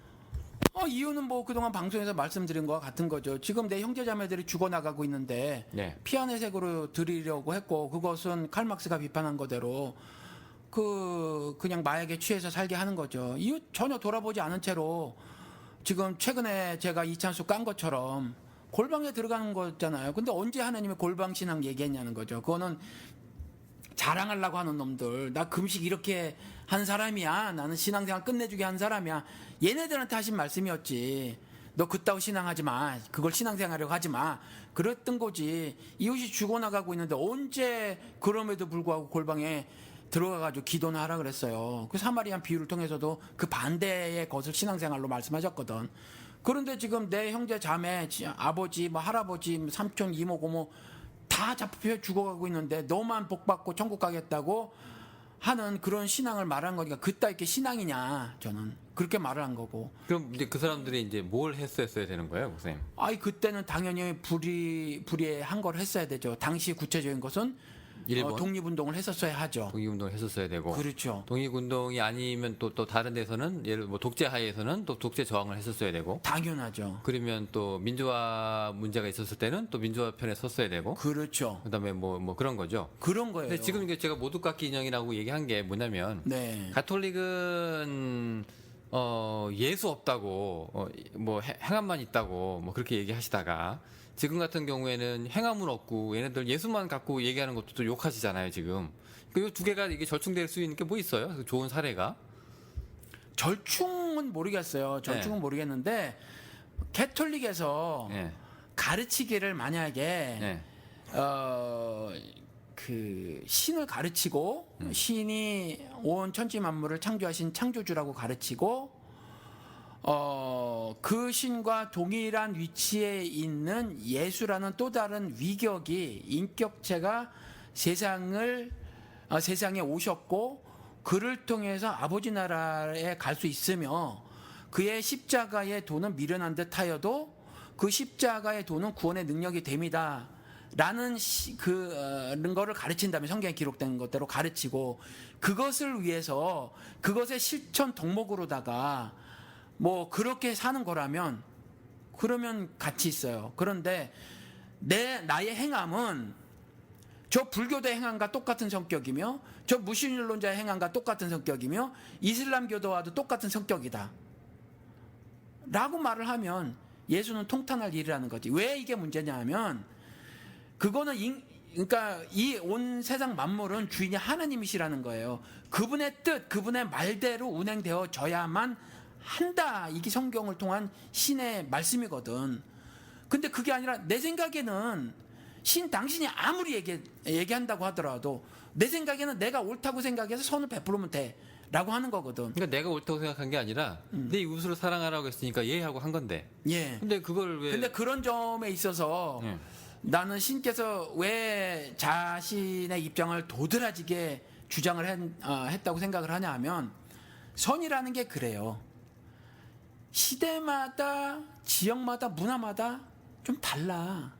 이유는 뭐 그동안 방송에서 말씀드린 거와 같은 거죠. 지금 내 형제자매들이 죽어나가고 있는데 네. 피아내색으로 드리려고 했고 그것은 칼막스가 비판한 거대로 그냥 마약에 취해서 살게 하는 거죠. 이유 전혀 돌아보지 않은 채로 지금 최근에 제가 이찬수 깐 것처럼 골방에 들어가는 거잖아요. 근데 언제 하나님이 골방 신앙 얘기했냐는 거죠. 그거는 자랑하려고 하는 놈들. 나 금식 이렇게 한 사람이야. 나는 신앙생활 끝내주게 한 사람이야. 얘네들한테 하신 말씀이었지. 너 그따위 신앙하지 마. 그걸 신앙생활이라고 하지 마. 그랬던 거지. 이웃이 죽어나가고 있는데 언제 그럼에도 불구하고 골방에 들어가가지고 기도나 하라 그랬어요. 그 사마리안 비유를 통해서도 그 반대의 것을 신앙생활로 말씀하셨거든. 그런데 지금 내 형제 자매, 아버지, 뭐 할아버지, 삼촌, 이모, 고모 다 잡혀 죽어가고 있는데 너만 복받고 천국 가겠다고 하는 그런 신앙을 말한 거니까 그따위 게 신앙이냐 저는 그렇게 말을 한 거고. 그럼 이제 그 사람들이 이제 뭘 했어야 되는 거예요, 목사님? 그때는 당연히 불의한 걸 했어야 되죠. 당시 구체적인 것은 일본? 독립운동을 했었어야 하죠. 독립운동을 했었어야 되고. 그렇죠. 독립운동이 아니면 또 다른 데서는 예를 뭐 독재 하에서는 또 독재 저항을 했었어야 되고. 당연하죠. 그러면 또 민주화 문제가 있었을 때는 또 민주화 편에 섰어야 되고. 그렇죠. 그다음에 뭐 그런 거죠. 그런 거예요. 근데 지금 이게 제가 모두깎이 인형이라고 얘기한 게 뭐냐면 네. 가톨릭은 예수 없다고 뭐 행함만 있다고 뭐 그렇게 얘기하시다가 지금 같은 경우에는 행함은 없고 얘네들 예수만 갖고 얘기하는 것도 또 욕하시잖아요 지금. 그 두 개가 이게 절충될 수 있는 게 뭐 있어요? 그 좋은 사례가? 절충은 모르겠어요. 절충은 네. 모르겠는데 캐톨릭에서 네. 가르치기를 만약에 네. 그 신을 가르치고 신이 온 천지 만물을 창조하신 창조주라고 가르치고 그 신과 동일한 위치에 있는 예수라는 또 다른 위격이 인격체가 세상에 오셨고 그를 통해서 아버지 나라에 갈 수 있으며 그의 십자가의 도는 미련한 듯하여도 그 십자가의 도는 구원의 능력이 됩니다. 라는 그런 거를 가르친다면 성경에 기록된 것대로 가르치고 그것을 위해서 그것의 실천 덕목으로다가 뭐 그렇게 사는 거라면 그러면 가치 있어요. 그런데 나의 행함은 저 불교도의 행함과 똑같은 성격이며 저 무신론자의 행함과 똑같은 성격이며 이슬람교도와도 똑같은 성격이다 라고 말을 하면 예수는 통탄할 일이라는 거지. 왜 이게 문제냐 하면 그거는 그러니까 이 온 세상 만물은 주인이 하나님이시라는 거예요. 그분의 뜻, 그분의 말대로 운행되어져야만 한다. 이게 성경을 통한 신의 말씀이거든. 근데 그게 아니라 내 생각에는 당신이 아무리 얘기한다고 하더라도 내 생각에는 내가 옳다고 생각해서 선을 베풀으면 돼라고 하는 거거든. 그러니까 내가 옳다고 생각한 게 아니라 내 이웃을 사랑하라고 했으니까 예 하고 한 건데. 예. 근데 그걸 왜? 근데 그런 점에 있어서 예. 나는 신께서 왜 자신의 입장을 도드라지게 주장을 했다고 생각을 하냐 하면 선이라는 게 그래요. 시대마다 지역마다 문화마다 좀 달라.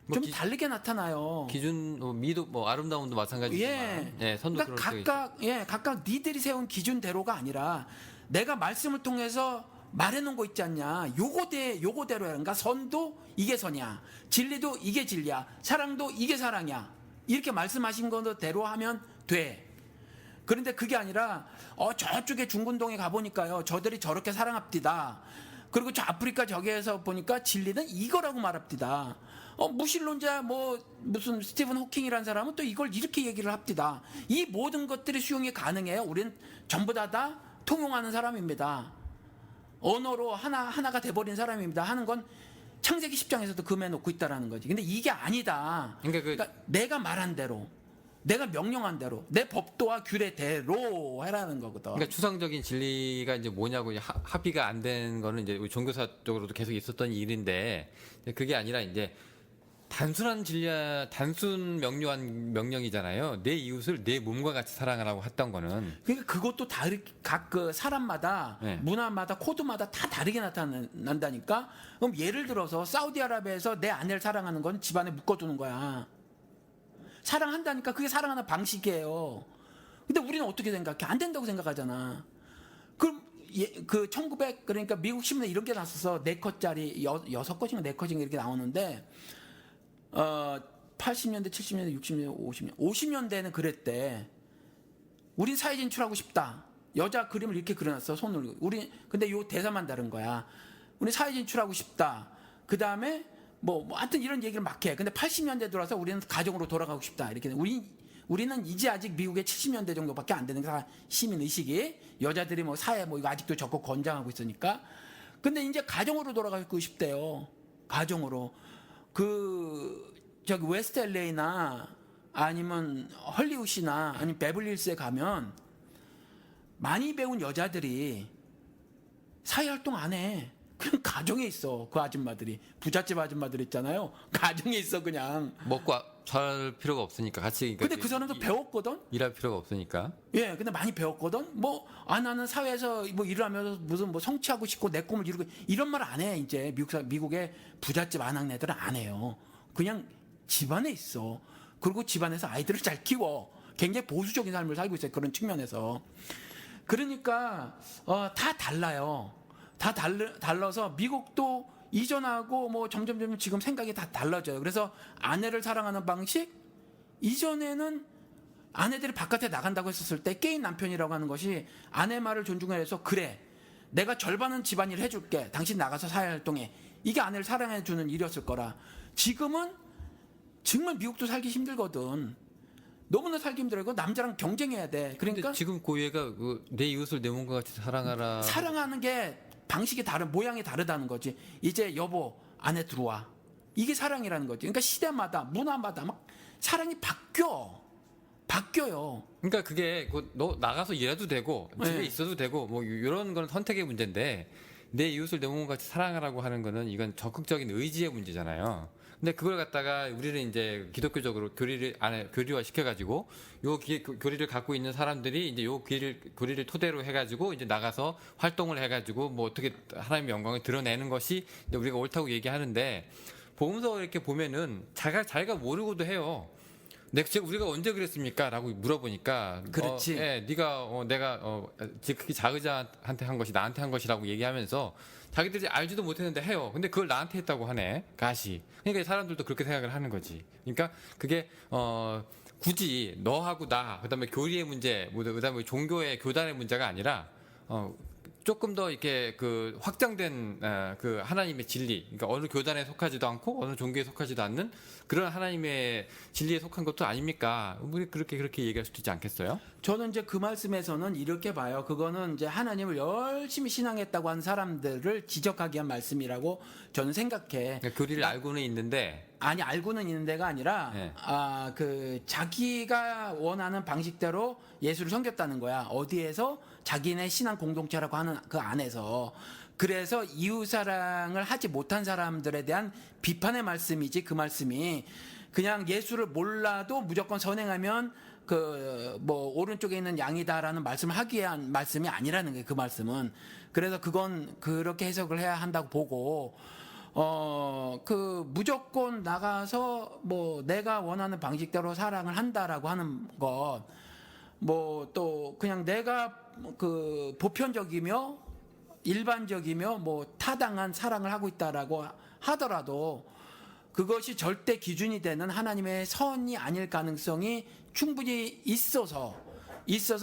뭐 좀 다르게 나타나요. 기준 미도 뭐 아름다움도 마찬가지지만 선도 그러니까 그럴 때가 있죠. 각각 니들이 세운 기준대로가 아니라 내가 말씀을 통해서 말해놓은 거 있지 않냐. 요거대로야. 그러니까 선도 이게 선이야. 진리도 이게 진리야. 사랑도 이게 사랑이야. 이렇게 말씀하신 거대로 하면 돼. 그런데 그게 아니라 저쪽에 중군동에 가보니까요. 저들이 저렇게 사랑합디다. 그리고 저 아프리카 저기에서 보니까 진리는 이거라고 말합디다. 무신론자 무슨 스티븐 호킹이라는 사람은 또 이걸 이렇게 얘기를 합디다. 이 모든 것들이 수용이 가능해요. 우리는 전부 다 통용하는 사람입니다. 언어로 하나가 돼버린 사람입니다. 하는 건 창세기 10장에서도 금해놓고 있다라는 거지. 근데 이게 아니다. 그러니까 내가 말한 대로, 내가 명령한 대로, 내 법도와 규례대로 해라는 거거든. 그러니까 추상적인 진리가 이제 뭐냐고 합의가 안 된 거는 이제 우리 종교사 쪽으로도 계속 있었던 일인데 그게 아니라 이제 단순한 진리야, 단순 명령이잖아요. 내 이웃을 내 몸과 같이 사랑하라고 했던 거는. 그러니까 그것도 각 그 사람마다 네. 문화마다 코드마다 다 다르게 나타난다니까. 그럼 예를 들어서 사우디아라비아에서 내 아내를 사랑하는 건 집안에 묶어두는 거야. 사랑한다니까 그게 사랑하는 방식이에요. 근데 우리는 어떻게 생각해? 안 된다고 생각하잖아. 그럼 그 1900 그러니까 미국 신문에 이런 게 났어서 4컷짜리 6컷인가 4컷인가 이렇게 나오는데 80년대, 70년대, 60년대, 50년대는 그랬대. 우린 사회 진출하고 싶다. 여자 그림을 이렇게 그려놨어. 손을. 근데 요 대사만 다른 거야. 우리 사회 진출하고 싶다. 그 다음에 하여튼 이런 얘기를 막 해. 근데 80년대 들어와서 우리는 가정으로 돌아가고 싶다. 이렇게. 우리는 이제 아직 미국의 70년대 정도밖에 안 되는 거야. 시민 의식이. 여자들이 사회 이거 아직도 적극 권장하고 있으니까. 근데 이제 가정으로 돌아가고 싶대요. 가정으로. 저기 웨스트 LA나 아니면 헐리우드나 아니면 베벌리힐스에 가면 많이 배운 여자들이 사회 활동 안 해. 그냥 가정에 있어. 그 아줌마들이. 부잣집 아줌마들 있잖아요. 가정에 있어 그냥. 먹고 잘 필요가 없으니까 같이. 근데 그 사람도 배웠거든. 일할 필요가 없으니까. 예, 근데 많이 배웠거든. 나는 사회에서 일을 하면서 무슨 성취하고 싶고 내 꿈을 이루고 이런 말 안 해. 이제 미국의 부잣집 아낙네들은 안 해요. 그냥 집안에 있어. 그리고 집안에서 아이들을 잘 키워. 굉장히 보수적인 삶을 살고 있어요. 그런 측면에서. 그러니까 다 달라요. 다 달라서 미국도 이전하고 점점 지금 생각이 다 달라져요. 그래서 아내를 사랑하는 방식, 이전에는 아내들이 바깥에 나간다고 했었을 때 게임 남편이라고 하는 것이 아내 말을 존중해서 그래, 내가 절반은 집안일 해줄게. 당신 나가서 사회활동해. 이게 아내를 사랑해주는 일이었을 거라. 지금은 정말 미국도 살기 힘들거든. 너무나 살기 힘들어. 남자랑 경쟁해야 돼. 그러니까 지금 고유가 내 이웃을 내 몸과 같이 사랑하라. 사랑하는 게 방식이 모양이 다르다는 거지. 이제 여보 안에 들어와. 이게 사랑이라는 거지. 그러니까 시대마다 문화마다 막 사랑이 바뀌어요. 그러니까 그게 너 나가서 일해도 되고 집에 네. 있어도 되고 이런 건 선택의 문제인데 내 이웃을 내 몸과 같이 사랑하라고 하는 거는 이건 적극적인 의지의 문제잖아요. 근데 그걸 갖다가 우리는 이제 기독교적으로 교리화 시켜가지고 교리를 갖고 있는 사람들이 이제 교리를 토대로 해가지고 이제 나가서 활동을 해가지고 어떻게 하나님의 영광을 드러내는 것이 이제 우리가 옳다고 얘기하는데 보면서 이렇게 보면은 자기가 모르고도 해요. 우리가 언제 그랬습니까? 라고 물어보니까 그렇지. 내가 그게 자의자한테 한 것이 나한테 한 것이라고 얘기하면서 자기들이 알지도 못했는데 해요. 근데 그걸 나한테 했다고 하네. 가시. 그러니까 사람들도 그렇게 생각을 하는 거지. 그러니까 그게 굳이 너하고 나 그다음에 교리의 문제, 그다음에 종교의 교단의 문제가 아니라 조금 더 이렇게 확장된 그 하나님의 진리, 그러니까 어느 교단에 속하지도 않고 어느 종교에 속하지도 않는 그런 하나님의 진리에 속한 것도 아닙니까? 우리 그렇게 얘기할 수도 있지 않겠어요? 저는 이제 그 말씀에서는 이렇게 봐요. 그거는 이제 하나님을 열심히 신앙했다고 한 사람들을 지적하기 위한 말씀이라고 저는 생각해. 그러니까 교리를 알고는 있는데 아니 알고는 있는 데가 아니라 네. 그 자기가 원하는 방식대로 예수를 섬겼다는 거야. 어디에서 자기네 신앙 공동체라고 하는 그 안에서. 그래서 이웃 사랑을 하지 못한 사람들에 대한 비판의 말씀이지, 그 말씀이 그냥 예수를 몰라도 무조건 선행하면 그 뭐 오른쪽에 있는 양이다라는 말씀을 하기 위한 말씀이 아니라는 거예요. 그 말씀은. 그래서 그건 그렇게 해석을 해야 한다고 보고, 그 무조건 나가서 뭐 내가 원하는 방식대로 사랑을 한다라고 하는 것, 뭐 또 그냥 내가 그 보편적이며 일반적이며 뭐 타당한 사랑을 하고 있다라고 하더라도 그것이 절대 기준이 되는 하나님의 선이 아닐 가능성이 충분히 있어서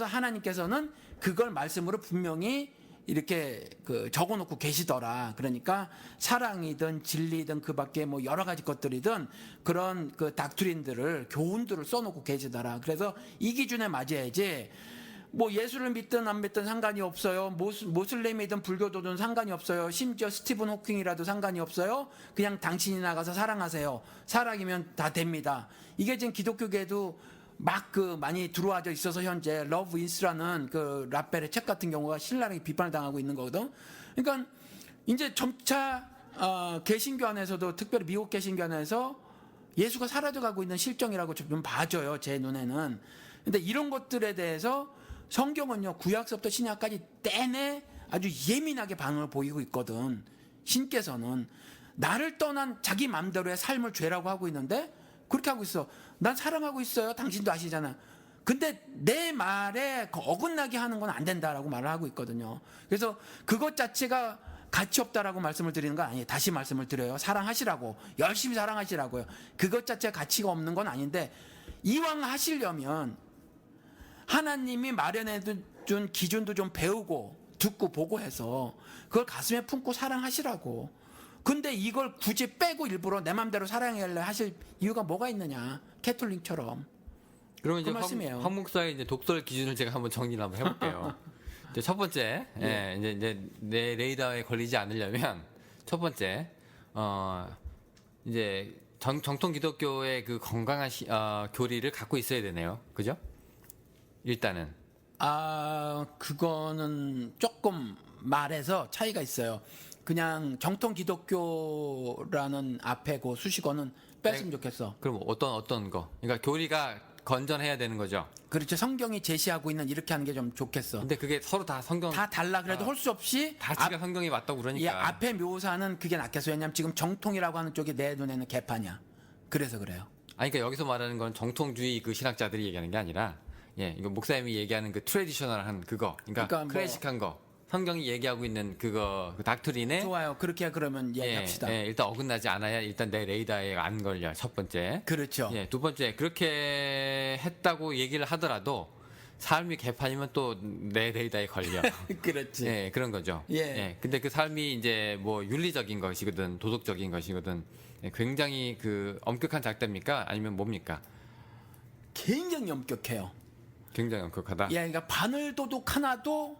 하나님께서는 그걸 말씀으로 분명히 이렇게 그 적어놓고 계시더라. 그러니까 사랑이든 진리든 그밖에 뭐 여러 가지 것들이든 그런 그 닥트린들을, 교훈들을 써놓고 계시더라. 그래서 이 기준에 맞아야지. 뭐 예수를 믿든 안 믿든 상관이 없어요. 모슬렘이든 불교도든 상관이 없어요. 심지어 스티븐 호킹이라도 상관이 없어요. 그냥 당신이 나가서 사랑하세요. 사랑이면 다 됩니다. 이게 지금 기독교계도 막 그 많이 들어와져 있어서 현재 러브 인스라는 그 라벨의 책 같은 경우가 신랄하게 비판을 당하고 있는 거거든. 그러니까 이제 점차 개신교 안에서도, 특별히 미국 개신교 안에서 예수가 사라져가고 있는 실정이라고 좀 봐져요, 제 눈에는. 근데 이런 것들에 대해서 성경은요, 구약서부터 신약까지 내내 아주 예민하게 반응을 보이고 있거든. 신께서는 나를 떠난 자기 마음대로의 삶을 죄라고 하고 있는데 그렇게 하고 있어. 난 사랑하고 있어요. 당신도 아시잖아. 근데 내 말에 어긋나게 하는 건 안 된다라고 말을 하고 있거든요. 그래서 그것 자체가 가치 없다라고 말씀을 드리는 건 아니에요. 다시 말씀을 드려요. 사랑하시라고. 열심히 사랑하시라고요. 그것 자체가 가치가 없는 건 아닌데, 이왕 하시려면 하나님이 마련해 준 기준도 좀 배우고 듣고 보고 해서 그걸 가슴에 품고 사랑하시라고. 근데 이걸 굳이 빼고 일부러 내 맘대로 사랑하려 하실 이유가 뭐가 있느냐. 캐톨릭처럼. 그러면 그 이제 말씀이에요. 황 목사의 이제 독설 기준을 제가 한번 정리를 한번 해볼게요. 이제 첫 번째, 이제 내 레이더에 걸리지 않으려면 첫 번째, 이제 정통 기독교의 그 건강한 교리를 갖고 있어야 되네요. 그죠? 일단은. 그거는 조금 말해서 차이가 있어요. 그냥 정통 기독교라는 앞에 그 수식어는 뺐으면 좋겠어. 그럼 어떤 거? 그러니까 교리가 건전해야 되는 거죠. 그렇죠. 성경이 제시하고 있는 이렇게 하는 게 좀 좋겠어. 근데 그게 서로 다 성경 다 달라 그래도 할 수 없이 다 지가 성경이 맞다고 그러니까. 예, 앞에 묘사는 그게 낫겠어요. 왜냐하면 지금 정통이라고 하는 쪽이 내 눈에는 개판이야. 그래서 그래요. 아니 그러니까 여기서 말하는 건 정통주의 그 신학자들이 얘기하는 게 아니라, 이거 목사님이 얘기하는 그 트레디셔널한 그거, 그러니까 뭐 클래식한 거, 성경이 얘기하고 있는 그거, 그 닥트린에 좋아요. 그렇게 그러면 이야기합시다. 일단 어긋나지 않아야 일단 내 레이더에 안 걸려. 첫 번째. 그렇죠. 두 번째, 그렇게 했다고 얘기를 하더라도 삶이 개판이면 또 내 레이더에 걸려. 그렇지. 그런 거죠. 근데 그 삶이 이제 뭐 윤리적인 것이거든, 도덕적인 것이거든, 굉장히 그 엄격한 잣대입니까? 아니면 뭡니까? 굉장히 엄격해요. 굉장히 엄격하다. 그러니까 바늘 도둑 하나도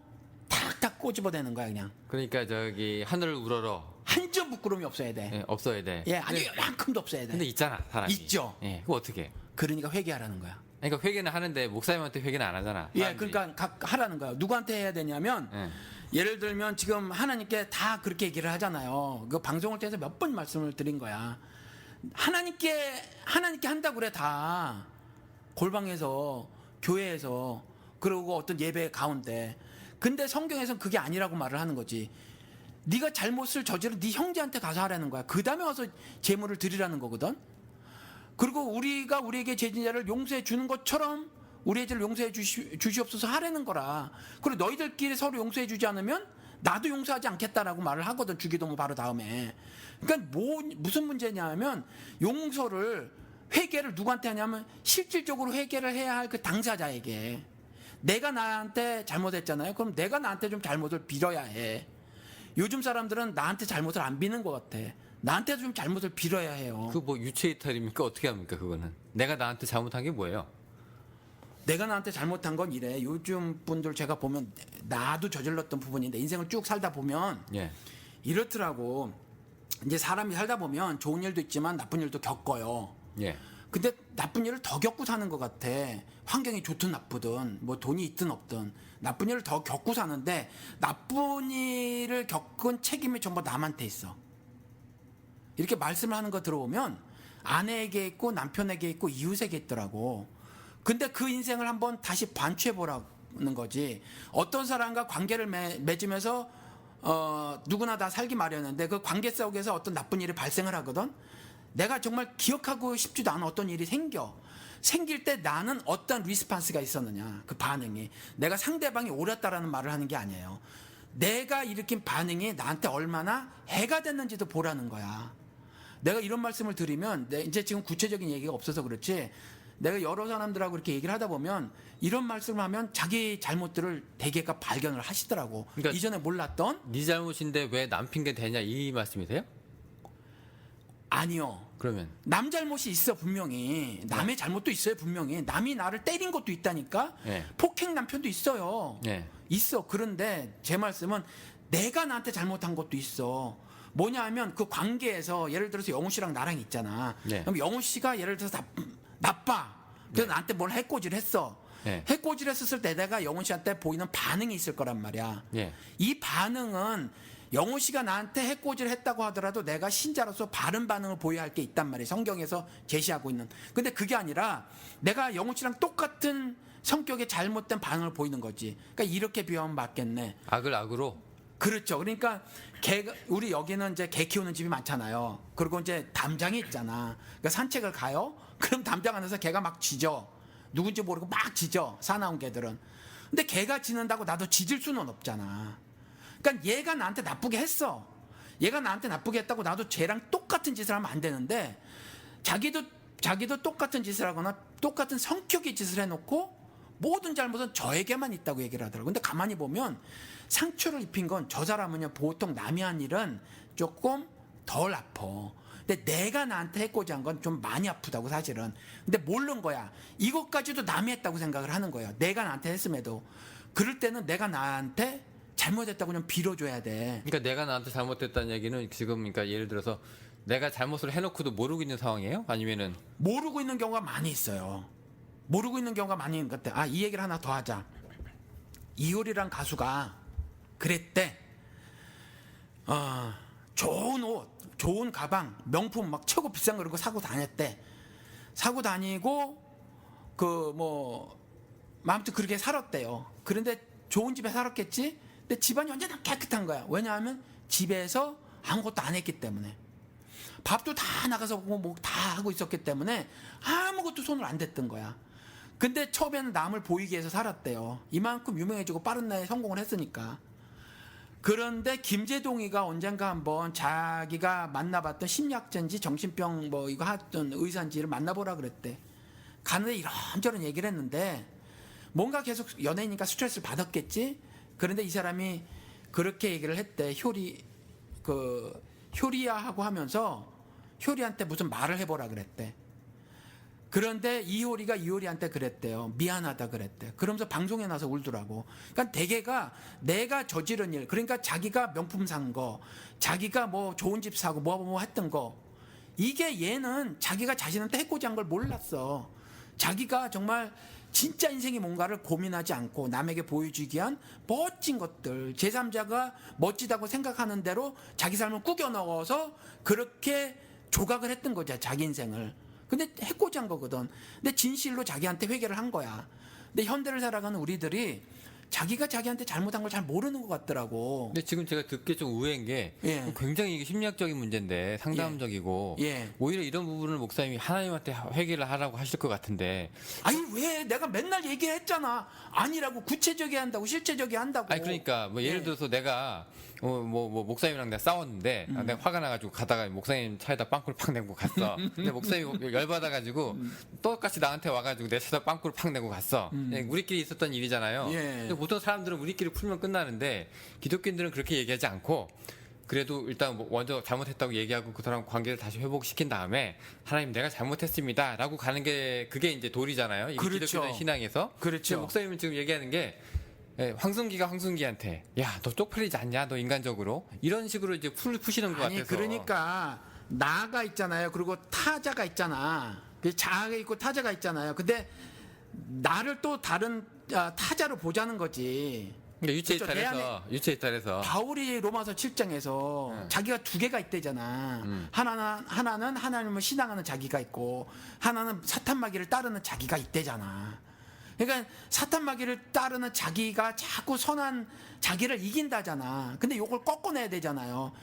탁탁 꼬집어대는 거야 그냥. 그러니까 저기 하늘을 우러러 한 점 부끄러움이 없어야 돼. 없어야 돼. 아주 요만큼도 없어야 돼. 근데 있잖아, 사람이. 있죠. 그거 어떻게 해? 그러니까 회개하라는 거야. 그러니까 회개는 하는데 목사님한테 회개는 안 하잖아. 사람들이. 그러니까 하라는 거야. 누구한테 해야 되냐면 예를 들면 지금 하나님께 다 그렇게 얘기를 하잖아요. 그 방송을 통해서 몇 번 말씀을 드린 거야. 하나님께 한다고 그래 다. 골방에서, 교회에서, 그리고 어떤 예배 가운데. 근데 성경에서는 그게 아니라고 말을 하는 거지. 네가 잘못을 저지른 네 형제한테 가서 하라는 거야. 그 다음에 와서 제물을 드리라는 거거든. 그리고 우리가 우리에게 죄진자를 용서해 주는 것처럼 우리의 죄를 용서해 주시옵소서 하라는 거라. 그리고 너희들끼리 서로 용서해 주지 않으면 나도 용서하지 않겠다라고 말을 하거든. 주기도문 바로 다음에. 그러니까 무슨 문제냐면 용서를, 회개를 누구한테 하냐면 실질적으로 회개를 해야 할 그 당사자에게. 내가 나한테 잘못했잖아요. 그럼 내가 나한테 좀 잘못을 빌어야 해. 요즘 사람들은 나한테 잘못을 안 비는 것 같아. 나한테도 좀 잘못을 빌어야 해요. 그 뭐 유체 이탈입니까? 어떻게 합니까? 그거는 내가 나한테 잘못한 게 뭐예요? 내가 나한테 잘못한 건 이래. 요즘 분들 제가 보면 나도 저질렀던 부분인데 인생을 쭉 살다 보면 이렇더라고. 이제 사람이 살다 보면 좋은 일도 있지만 나쁜 일도 겪어요. 예. 근데 나쁜 일을 더 겪고 사는 것 같아. 환경이 좋든 나쁘든 뭐 돈이 있든 없든 나쁜 일을 더 겪고 사는데 나쁜 일을 겪은 책임이 전부 남한테 있어. 이렇게 말씀을 하는 거 들어보면 아내에게 있고 남편에게 있고 이웃에게 있더라고. 근데 그 인생을 한번 다시 반추해 보라는 거지. 어떤 사람과 관계를 맺으면서 누구나 다 살기 마련인데 그 관계 속에서 어떤 나쁜 일이 발생을 하거든. 내가 정말 기억하고 싶지도 않은 어떤 일이 생길 때 나는 어떤 리스판스가 있었느냐, 그 반응이. 내가 상대방이 옳았다라는 말을 하는 게 아니에요. 내가 일으킨 반응이 나한테 얼마나 해가 됐는지도 보라는 거야. 내가 이런 말씀을 드리면 이제 지금 구체적인 얘기가 없어서 그렇지, 내가 여러 사람들하고 이렇게 얘기를 하다 보면 이런 말씀을 하면 자기 잘못들을 대개가 발견을 하시더라고. 그러니까 이전에 몰랐던. 네 잘못인데 왜 남 핑계 대냐 이 말씀이세요? 아니요. 그러면 남 잘못이 있어 분명히. 남의 잘못도 있어요 분명히. 남이 나를 때린 것도 있다니까. 예. 폭행 남편도 있어요. 예. 있어. 그런데 제 말씀은 내가 나한테 잘못한 것도 있어. 뭐냐 하면 그 관계에서 예를 들어서 영훈 씨랑 나랑 있잖아. 네. 그럼 영훈 씨가 예를 들어서 나빠. 그래서 네. 나한테 뭘 해코지를 했어. 네. 해코지를 했었을 때 내가 영훈 씨한테 보이는 반응이 있을 거란 말이야. 예. 이 반응은 영훈 씨가 나한테 해코지를 했다고 하더라도 내가 신자로서 바른 반응을 보여야 할 게 있단 말이에요. 성경에서 제시하고 있는. 근데 그게 아니라 내가 영훈 씨랑 똑같은 성격의 잘못된 반응을 보이는 거지. 그러니까 이렇게 비유하면 맞겠네. 악을 악으로. 그렇죠. 그러니까 우리 여기는 이제 개 키우는 집이 많잖아요. 그리고 이제 담장이 있잖아. 그러니까 산책을 가요. 그럼 담장 안에서 개가 막 짖어. 누군지 모르고 막 짖어. 사나운 개들은. 근데 개가 짖는다고 나도 짖을 수는 없잖아. 그러니까 얘가 나한테 나쁘게 했어. 얘가 나한테 나쁘게 했다고 나도 쟤랑 똑같은 짓을 하면 안 되는데 자기도 똑같은 짓을 하거나 똑같은 성격의 짓을 해놓고 모든 잘못은 저에게만 있다고 얘기를 하더라고요. 근데 가만히 보면 상처를 입힌 건 저 사람은요, 보통 남이 한 일은 조금 덜 아파. 근데 내가 나한테 해코지 한 건 좀 많이 아프다고 사실은. 근데 모르는 거야. 이것까지도 남이 했다고 생각을 하는 거예요. 내가 나한테 했음에도. 그럴 때는 내가 나한테 잘못했다고 좀 빌어줘야 돼. 그러니까 내가 나한테 잘못했다는 얘기는 지금 그러니까 예를 들어서 내가 잘못을 해놓고도 모르고 있는 상황이에요? 아니면은 모르고 있는 경우가 많이 있어요. 모르고 있는 경우가 많이 있는 것 같아. 이 얘기를 하나 더 하자. 이효리란 가수가 그랬대. 좋은 옷, 좋은 가방, 명품 막 최고 비싼 거 이런 거 사고 다녔대. 사고 다니고 아무튼 그렇게 살았대요. 그런데 좋은 집에 살았겠지. 근데 집안이 언제나 깨끗한 거야. 왜냐하면 집에서 아무것도 안 했기 때문에. 밥도 다 나가서 뭐 다 하고 있었기 때문에 아무것도 손을 안 댔던 거야. 근데 처음에는 남을 보이기 위해서 살았대요. 이만큼 유명해지고 빠른 나이에 성공을 했으니까. 그런데 김제동이가 언젠가 한번 자기가 만나봤던 심리학자인지 정신병 이거 하던 의사인지를 만나보라 그랬대. 가는데 이런저런 얘기를 했는데 뭔가 계속 연예인이니까 스트레스를 받았겠지. 그런데 이 사람이 그렇게 얘기를 했대. 효리야하고 하면서 효리한테 무슨 말을 해보라 그랬대. 그런데 이효리가 이효리한테 그랬대요. 미안하다 그랬대. 그러면서 방송에 나서 울더라고. 그러니까 대개가 내가 저지른 일, 그러니까 자기가 명품 산 거, 자기가 뭐 좋은 집 사고 뭐 했던 거, 이게 얘는 자기가 자신한테 해코지 한 걸 몰랐어. 자기가 정말 진짜 인생이 뭔가를 고민하지 않고 남에게 보여주기 위한 멋진 것들, 제3자가 멋지다고 생각하는 대로 자기 삶을 꾸겨 넣어서 그렇게 조각을 했던 거죠. 자기 인생을. 근데 해코지 한 거거든. 근데 진실로 자기한테 회개를 한 거야. 근데 현대를 살아가는 우리들이 자기가 자기한테 잘못한 걸 잘 모르는 것 같더라고. 근데 지금 제가 듣기 좀 의외인 게 예. 굉장히 이게 심리학적인 문제인데 상담적이고 예. 오히려 이런 부분을 목사님이 하나님한테 회개를 하라고 하실 것 같은데 아니 왜 내가 맨날 얘기했잖아. 아니라고. 구체적이 한다고 실제적이 한다고. 아니 그러니까 뭐 예를 예. 들어서 내가 목사님이랑 내가 싸웠는데 내가 화가 나가지고 가다가 목사님 차에다 빵꾸를 팍 내고 갔어. 근데 목사님이 열받아가지고 똑같이 나한테 와가지고 내 차에다 빵꾸를 팍 내고 갔어. 우리끼리 있었던 일이잖아요. 예. 근데 보통 사람들은 우리끼리 풀면 끝나는데 기독교인들은 그렇게 얘기하지 않고 그래도 일단 먼저 잘못했다고 얘기하고 그 사람 관계를 다시 회복시킨 다음에 하나님 내가 잘못했습니다라고 가는 게 그게 이제 도리잖아요. 이게 그렇죠. 기독교의 신앙에서. 그렇죠. 근데 목사님은 지금 얘기하는 게 예, 황순기가 황순기한테 야, 너 쪽팔리지 않냐? 너 인간적으로 이런 식으로 이제 푸시는 것 아니 같아서. 그러니까 나가 있잖아요. 그리고 타자가 있잖아. 그 자아가 있고 타자가 있잖아요. 근데 나를 또 다른 타자로 보자는 거지. 그러니까 그렇죠. 유체 이탈해서 바울이 로마서 7장에서 자기가 두 개가 있대잖아. 하나는 하나님을 신앙하는 자기가 있고 하나는 사탄 마귀를 따르는 자기가 있대잖아. 그러니까 사탄 마귀를 따르는 자기가 자꾸 선한 자기를 이긴다잖아. 근데 요걸 꺾어내야 되잖아요.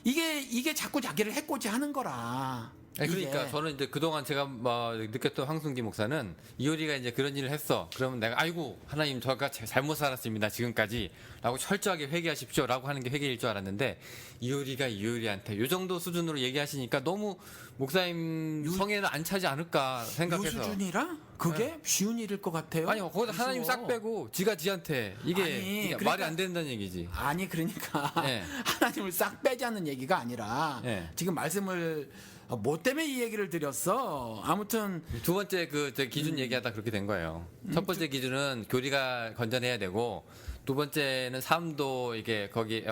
이게 자꾸 자기를 해코지 하는 거라. 아니, 그러니까 이게. 저는 이제 그동안 제가 뭐 느꼈던 황순기 목사는 이효리가 이제 그런 일을 했어. 그러면 내가 아이고 하나님 저가 잘못 살았습니다 지금까지라고 철저하게 회개하십시오라고 하는 게 회개일 줄 알았는데 이효리가 이효리한테 요 정도 수준으로 얘기하시니까 너무 목사님 성에는 안 차지 않을까 요 생각해서. 수준이라 그게 쉬운 일일 것 같아요. 아니 거기다 하나님 싹 빼고 지가 지한테 이게 아니, 말이 안 된다는 얘기지. 아니 그러니까 네. 하나님을 싹 빼자는 얘기가 아니라 네. 지금 말씀을 뭐 때문에 이 얘기를 드렸어. 아무튼 두 번째 그 기준 얘기하다 그렇게 된 거예요. 첫 번째 기준은 교리가 건전해야 되고 두 번째는 삶도 이게 거의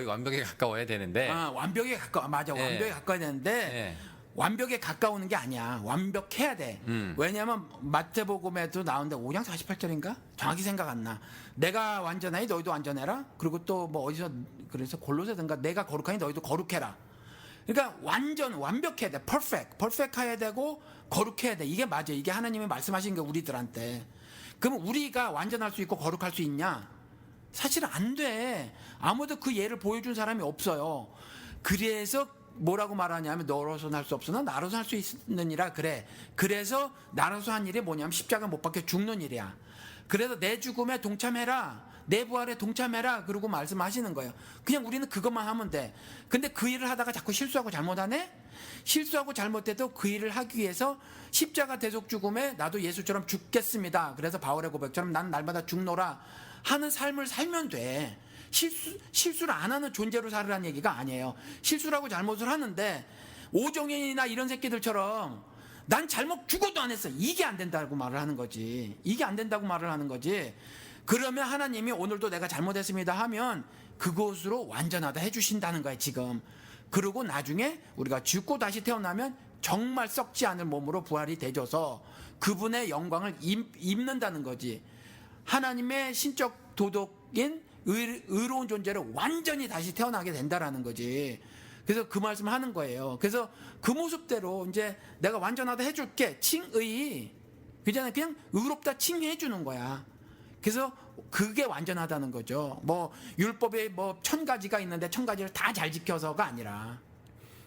완벽에 가까워야 되는데. 완벽에 가까워. 맞아. 네. 완벽에 가까워야 되는데 네. 완벽에 가까우는 게 아니야. 완벽해야 돼. 왜냐하면 마태복음에도 나오는데 5장 48절인가? 정확히 생각 안 나. 내가 완전하니 너희도 완전해라. 그리고 또 뭐 어디서 그래서 골로새든가 내가 거룩하니 너희도 거룩해라. 그러니까 완벽해야 돼. 퍼펙트해야 되고 거룩해야 돼. 이게 맞아. 이게 하나님이 말씀하신 게 우리들한테. 그러면 우리가 완전할 수 있고 거룩할 수 있냐? 사실은 안 돼. 아무도 그 예를 보여준 사람이 없어요. 그래서 뭐라고 말하냐면 너로서는 할 수 없으나 나로서 할 수 있느니라 그래. 그래서 나로서 한 일이 뭐냐면 십자가 못 박혀 죽는 일이야. 그래서 내 죽음에 동참해라. 내 부활에 동참해라. 그러고 말씀하시는 거예요. 그냥 우리는 그것만 하면 돼. 근데 그 일을 하다가 자꾸 실수하고 잘못하네? 실수하고 잘못해도 그 일을 하기 위해서 십자가 대속 죽음에 나도 예수처럼 죽겠습니다. 그래서 바울의 고백처럼 난 날마다 죽노라 하는 삶을 살면 돼. 실수를 안 하는 존재로 살으라는 얘기가 아니에요. 실수라고 잘못을 하는데 오정현이나 이런 새끼들처럼 난 잘못 죽어도 안 했어. 이게 안 된다고 말을 하는 거지. 이게 안 된다고 말을 하는 거지. 그러면 하나님이 오늘도 내가 잘못했습니다 하면 그것으로 완전하다 해주신다는 거야 지금. 그리고 나중에 우리가 죽고 다시 태어나면 정말 썩지 않을 몸으로 부활이 되줘서 그분의 영광을 입는다는 거지. 하나님의 신적 도덕인 의로운 존재로 완전히 다시 태어나게 된다라는 거지. 그래서 그 말씀 하는 거예요. 그래서 그 모습대로 이제 내가 완전하다 해줄게. 칭의. 그잖아요. 그냥 의롭다 칭해 주는 거야. 그래서 그게 완전하다는 거죠. 뭐 율법에 뭐 1000가지가 있는데 1000가지를 다 잘 지켜서가 아니라.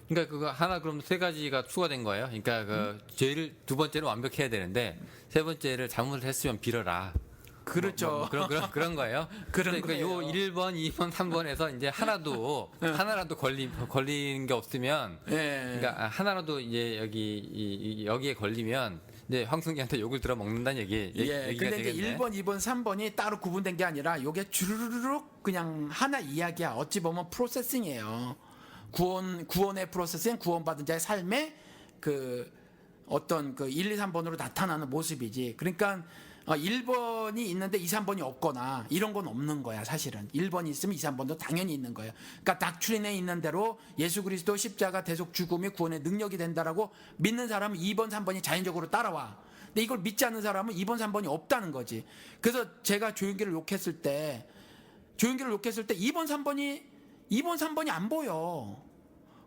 그러니까 그거 하나 그럼 세 가지가 추가된 거예요. 그러니까 그 죄를 두 번째는 완벽해야 되는데 세 번째를 잘못을 했으면 빌어라. 그렇죠. 그런 거예요. 그러니까 요 1번, 2번, 3번에서 이제 하나라도 걸린 게 없으면, 예. 그러니까 하나라도 이제 여기에 걸리면 이제 황순기한테 욕을 들어 먹는다는 얘기가 근데 이제 되겠네. 1번, 2번, 3번이 따로 구분된 게 아니라 요게 주르륵 그냥 하나 이야기야. 어찌 보면 프로세싱이에요. 구원의 프로세싱, 구원받은 자의 삶의 그 어떤 그 1, 2, 3번으로 나타나는 모습이지. 그러니까 1번이 있는데 2, 3번이 없거나 이런 건 없는 거야 사실은. 1번이 있으면 2, 3번도 당연히 있는 거예요. 그러니까 닥트린에 있는 대로 예수 그리스도 십자가 대속 죽음이 구원의 능력이 된다라고 믿는 사람은 2번, 3번이 자연적으로 따라와. 근데 이걸 믿지 않는 사람은 2번, 3번이 없다는 거지. 그래서 제가 조용기를 욕했을 때 2번, 3번이 안 보여.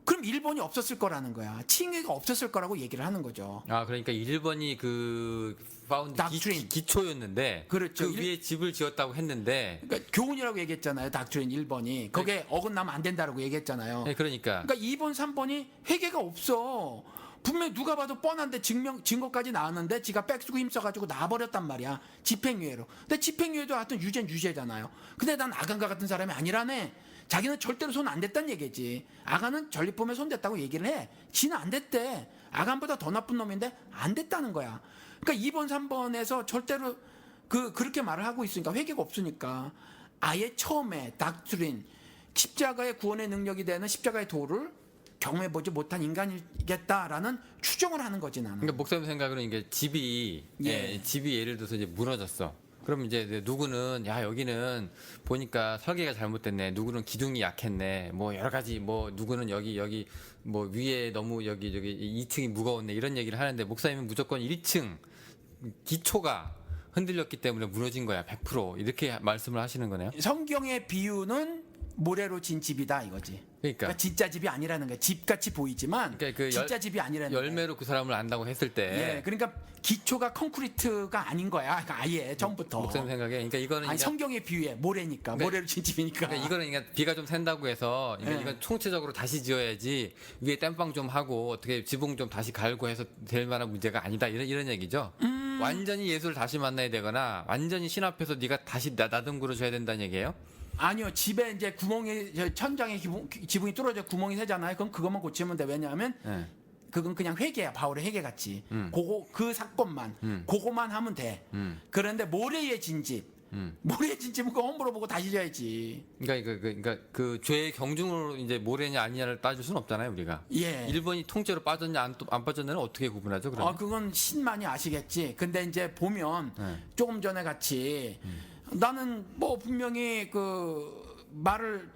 그럼 1번이 없었을 거라는 거야. 칭의가 없었을 거라고 얘기를 하는 거죠. 아, 그러니까 1번이 그 파운드 닥트린. 기초였는데 그렇죠. 그 위에 집을 지었다고 했는데 그러니까 교훈이라고 얘기했잖아요. 닥트린 1번이. 거기에 어긋나면 안 된다라고 얘기했잖아요. 네, 그러니까 2번, 3번이 회개가 없어. 분명 누가 봐도 뻔한데 증거까지 나왔는데 지가 빽쓰고 힘써가지고 나와버렸단 말이야. 집행유예로. 근데 집행유예도 하여튼 유죄는 유죄잖아요. 근데 난 아간과 같은 사람이 아니라네. 자기는 절대로 손 안 댔단 얘기지. 아간은 전리품에 손 댔다고 얘기를 해. 지는 안 댔대. 아간보다 더 나쁜 놈인데 안 댔다는 거야. 그러니까 2번, 3번에서 절대로 그렇게 말을 하고 있으니까 회개가 없으니까 아예 처음에 닥트린 십자가의 구원의 능력이 되는 십자가의 도를 경험해보지 못한 인간이겠다라는 추정을 하는 거지 나는. 그러니까 목사님 생각으로는 이게 집이 예. 집이 예를 들어서 이제 무너졌어. 그럼 이제 누구는 야 여기는 보니까 설계가 잘못됐네. 누구는 기둥이 약했네. 뭐 여러 가지 뭐 누구는 여기 뭐 위에 너무 여기 2층이 무거웠네. 이런 얘기를 하는데 목사님은 무조건 1층 기초가 흔들렸기 때문에 무너진 거야. 100% 이렇게 말씀을 하시는 거네요. 성경의 비유는 모래로 진 집이다 이거지. 그러니까 진짜 집이 아니라는 거야. 집같이 보이지만 그러니까 그 진짜 집이 아니라는 거야. 열매로 그 사람을 안다고 했을 때 예, 그러니까 기초가 콘크리트가 아닌 거야. 그러니까 아예 처음부터. 목사님 생각에 그러니까 이거는 아니 그러니까 성경의 비유에 모래니까 그러니까 모래로 진 집이니까. 그러니까 이거는 그러니까 비가 좀 샌다고 해서 그러니까 예. 이건 총체적으로 다시 지어야지 위에 땜빵 좀 하고 어떻게 지붕 좀 다시 갈고 해서 될 만한 문제가 아니다 이런 얘기죠. 완전히 예수를 다시 만나야 되거나 완전히 신 앞에서 네가 다시 나등구를 줘야 된다는 얘기예요. 아니요, 집에 이제 구멍이 천장에 지붕이 뚫어져 구멍이 새잖아요. 그럼 그것만 고치면 돼. 왜냐하면 예. 그건 그냥 회계야. 바울의 회계 같이. 그거 그 사건만 그거만 하면 돼. 음. 그런데 모래에 진 집, 모래에 진 집은 그거 hom부로 보고 다시 져야지. 그러니까 그 죄의 경중으로 이제 모래냐 아니냐를 따질 수는 없잖아요 우리가. 예. 1번이 통째로 빠졌냐 안 빠졌냐는 어떻게 구분하죠 그러면? 그건 신만이 아시겠지. 근데 이제 보면 네. 조금 전에 같이 나는 뭐 분명히 그 말을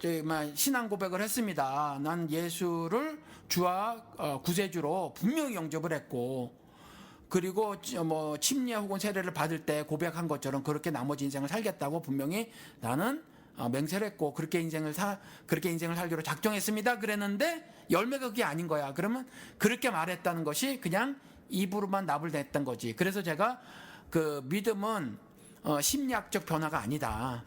신앙 고백을 했습니다. 난 예수를 주와 구세주로 분명히 영접을 했고, 그리고 뭐 침례 혹은 세례를 받을 때 고백한 것처럼 그렇게 나머지 인생을 살겠다고 분명히 나는 맹세를 했고 그렇게 인생을 살기로 작정했습니다. 그랬는데 열매가 그게 아닌 거야. 그러면 그렇게 말했다는 것이 그냥 입으로만 납을 냈던 거지. 그래서 제가 그 믿음은 심리학적 변화가 아니다.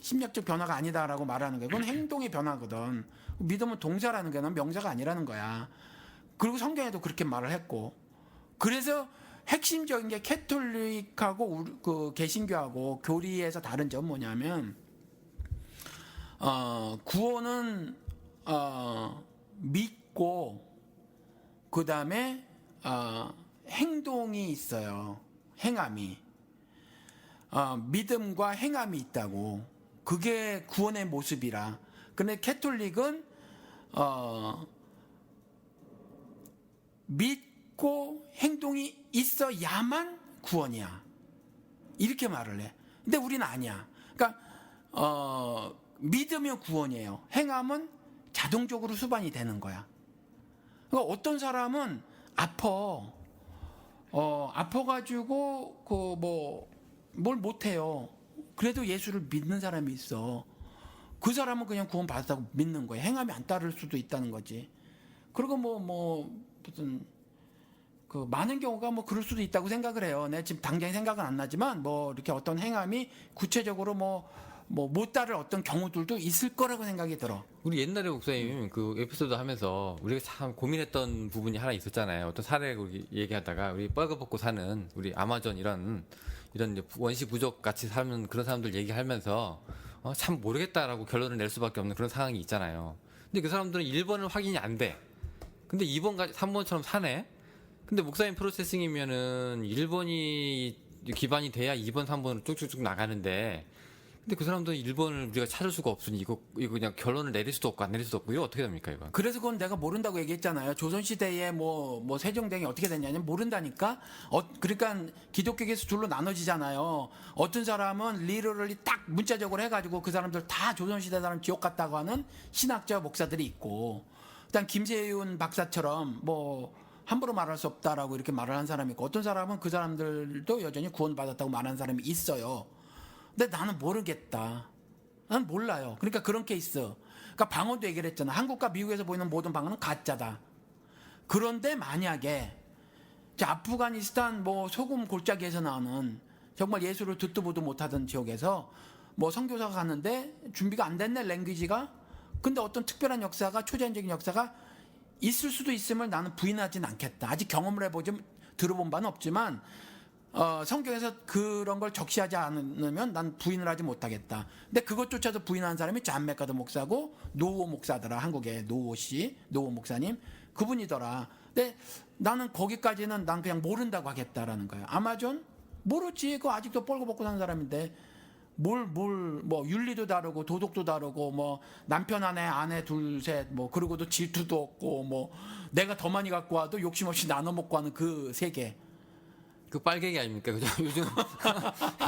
심리학적 변화가 아니다라고 말하는 거예요. 그건 행동의 변화거든. 믿음은 동사라는 거는 명사가 아니라는 거야. 그리고 성경에도 그렇게 말을 했고. 그래서 핵심적인 게 캐톨릭하고 그 개신교하고 교리에서 다른 점은 뭐냐면 구원은 믿고 그 다음에 행동이 있어요. 행함이 믿음과 행함이 있다고. 그게 구원의 모습이라. 근데 캐톨릭은 믿고 행동이 있어야만 구원이야. 이렇게 말을 해. 근데 우리는 아니야. 그러니까 믿으면 구원이에요. 행함은 자동적으로 수반이 되는 거야. 그러니까 어떤 사람은 아파가지고 뭘 못해요. 그래도 예수를 믿는 사람이 있어. 그 사람은 그냥 구원 받았다고 믿는 거예요. 행함이 안 따를 수도 있다는 거지. 그리고 무슨 그 많은 경우가 뭐 그럴 수도 있다고 생각을 해요. 내 지금 당장 생각은 안 나지만 뭐 이렇게 어떤 행함이 구체적으로 못 따를 어떤 경우들도 있을 거라고 생각이 들어. 우리 옛날에 목사님 그 에피소드 하면서 우리가 참 고민했던 부분이 하나 있었잖아요. 어떤 사례 우리 얘기하다가 우리 뻘거벗고 사는 우리 아마존 이런 이제 원시 부족 같이 사는 그런 사람들 얘기하면서 참 모르겠다라고 결론을 낼 수밖에 없는 그런 상황이 있잖아요. 근데 그 사람들은 1번은 확인이 안 돼. 근데 2번까지 3번처럼 사네. 근데 목사님 프로세싱이면은 1번이 기반이 돼야 2번, 3번으로 쭉쭉쭉 나가는데, 근데 그 사람들은 1번을 우리가 찾을 수가 없으니 이거 그냥 결론을 내릴 수도 없고 안 내릴 수도 없고 이거 어떻게 됩니까 이거? 그래서 그건 내가 모른다고 얘기했잖아요. 조선시대에 뭐 세종대왕이 어떻게 됐냐면 모른다니까. 그러니까 기독교계에서 둘로 나눠지잖아요. 어떤 사람은 리러럴리 딱 문자적으로 해가지고 그 사람들 다 조선시대 사람 지옥 갔다고 하는 신학자 목사들이 있고, 일단 김세윤 박사처럼 함부로 말할 수 없다라고 이렇게 말을 한 사람이 있고, 어떤 사람은 그 사람들도 여전히 구원받았다고 말하는 사람이 있어요. 근데 나는 모르겠다. 난 몰라요. 그러니까 그런 케이스. 그러니까 방언도 얘기를 했잖아. 한국과 미국에서 보이는 모든 방언은 가짜다. 그런데 만약에 아프가니스탄 소금 골짜기에서 나오는 정말 예수를 듣도 보도 못하던 지역에서 선교사가 갔는데 준비가 안 됐네, 랭귀지가. 근데 어떤 특별한 역사가, 초자연적인 역사가 있을 수도 있음을 나는 부인하진 않겠다. 아직 경험을 들어본 바는 없지만 성경에서 그런 걸 적시하지 않으면 난 부인을 하지 못하겠다. 근데 그것조차도 부인하는 사람이 존 맥가더 목사고 노호 목사더라. 한국의 노호 목사님 그분이더라. 근데 나는 거기까지는 난 그냥 모른다고 하겠다라는 거예요. 아마존 모르지. 그거 아직도 뻘거벗고 사는 사람인데 윤리도 다르고 도덕도 다르고 남편 아내 둘 셋 그리고도 질투도 없고 내가 더 많이 갖고 와도 욕심 없이 나눠 먹고 하는 그 세계. 그 빨갱이 아닙니까? 그죠? 요즘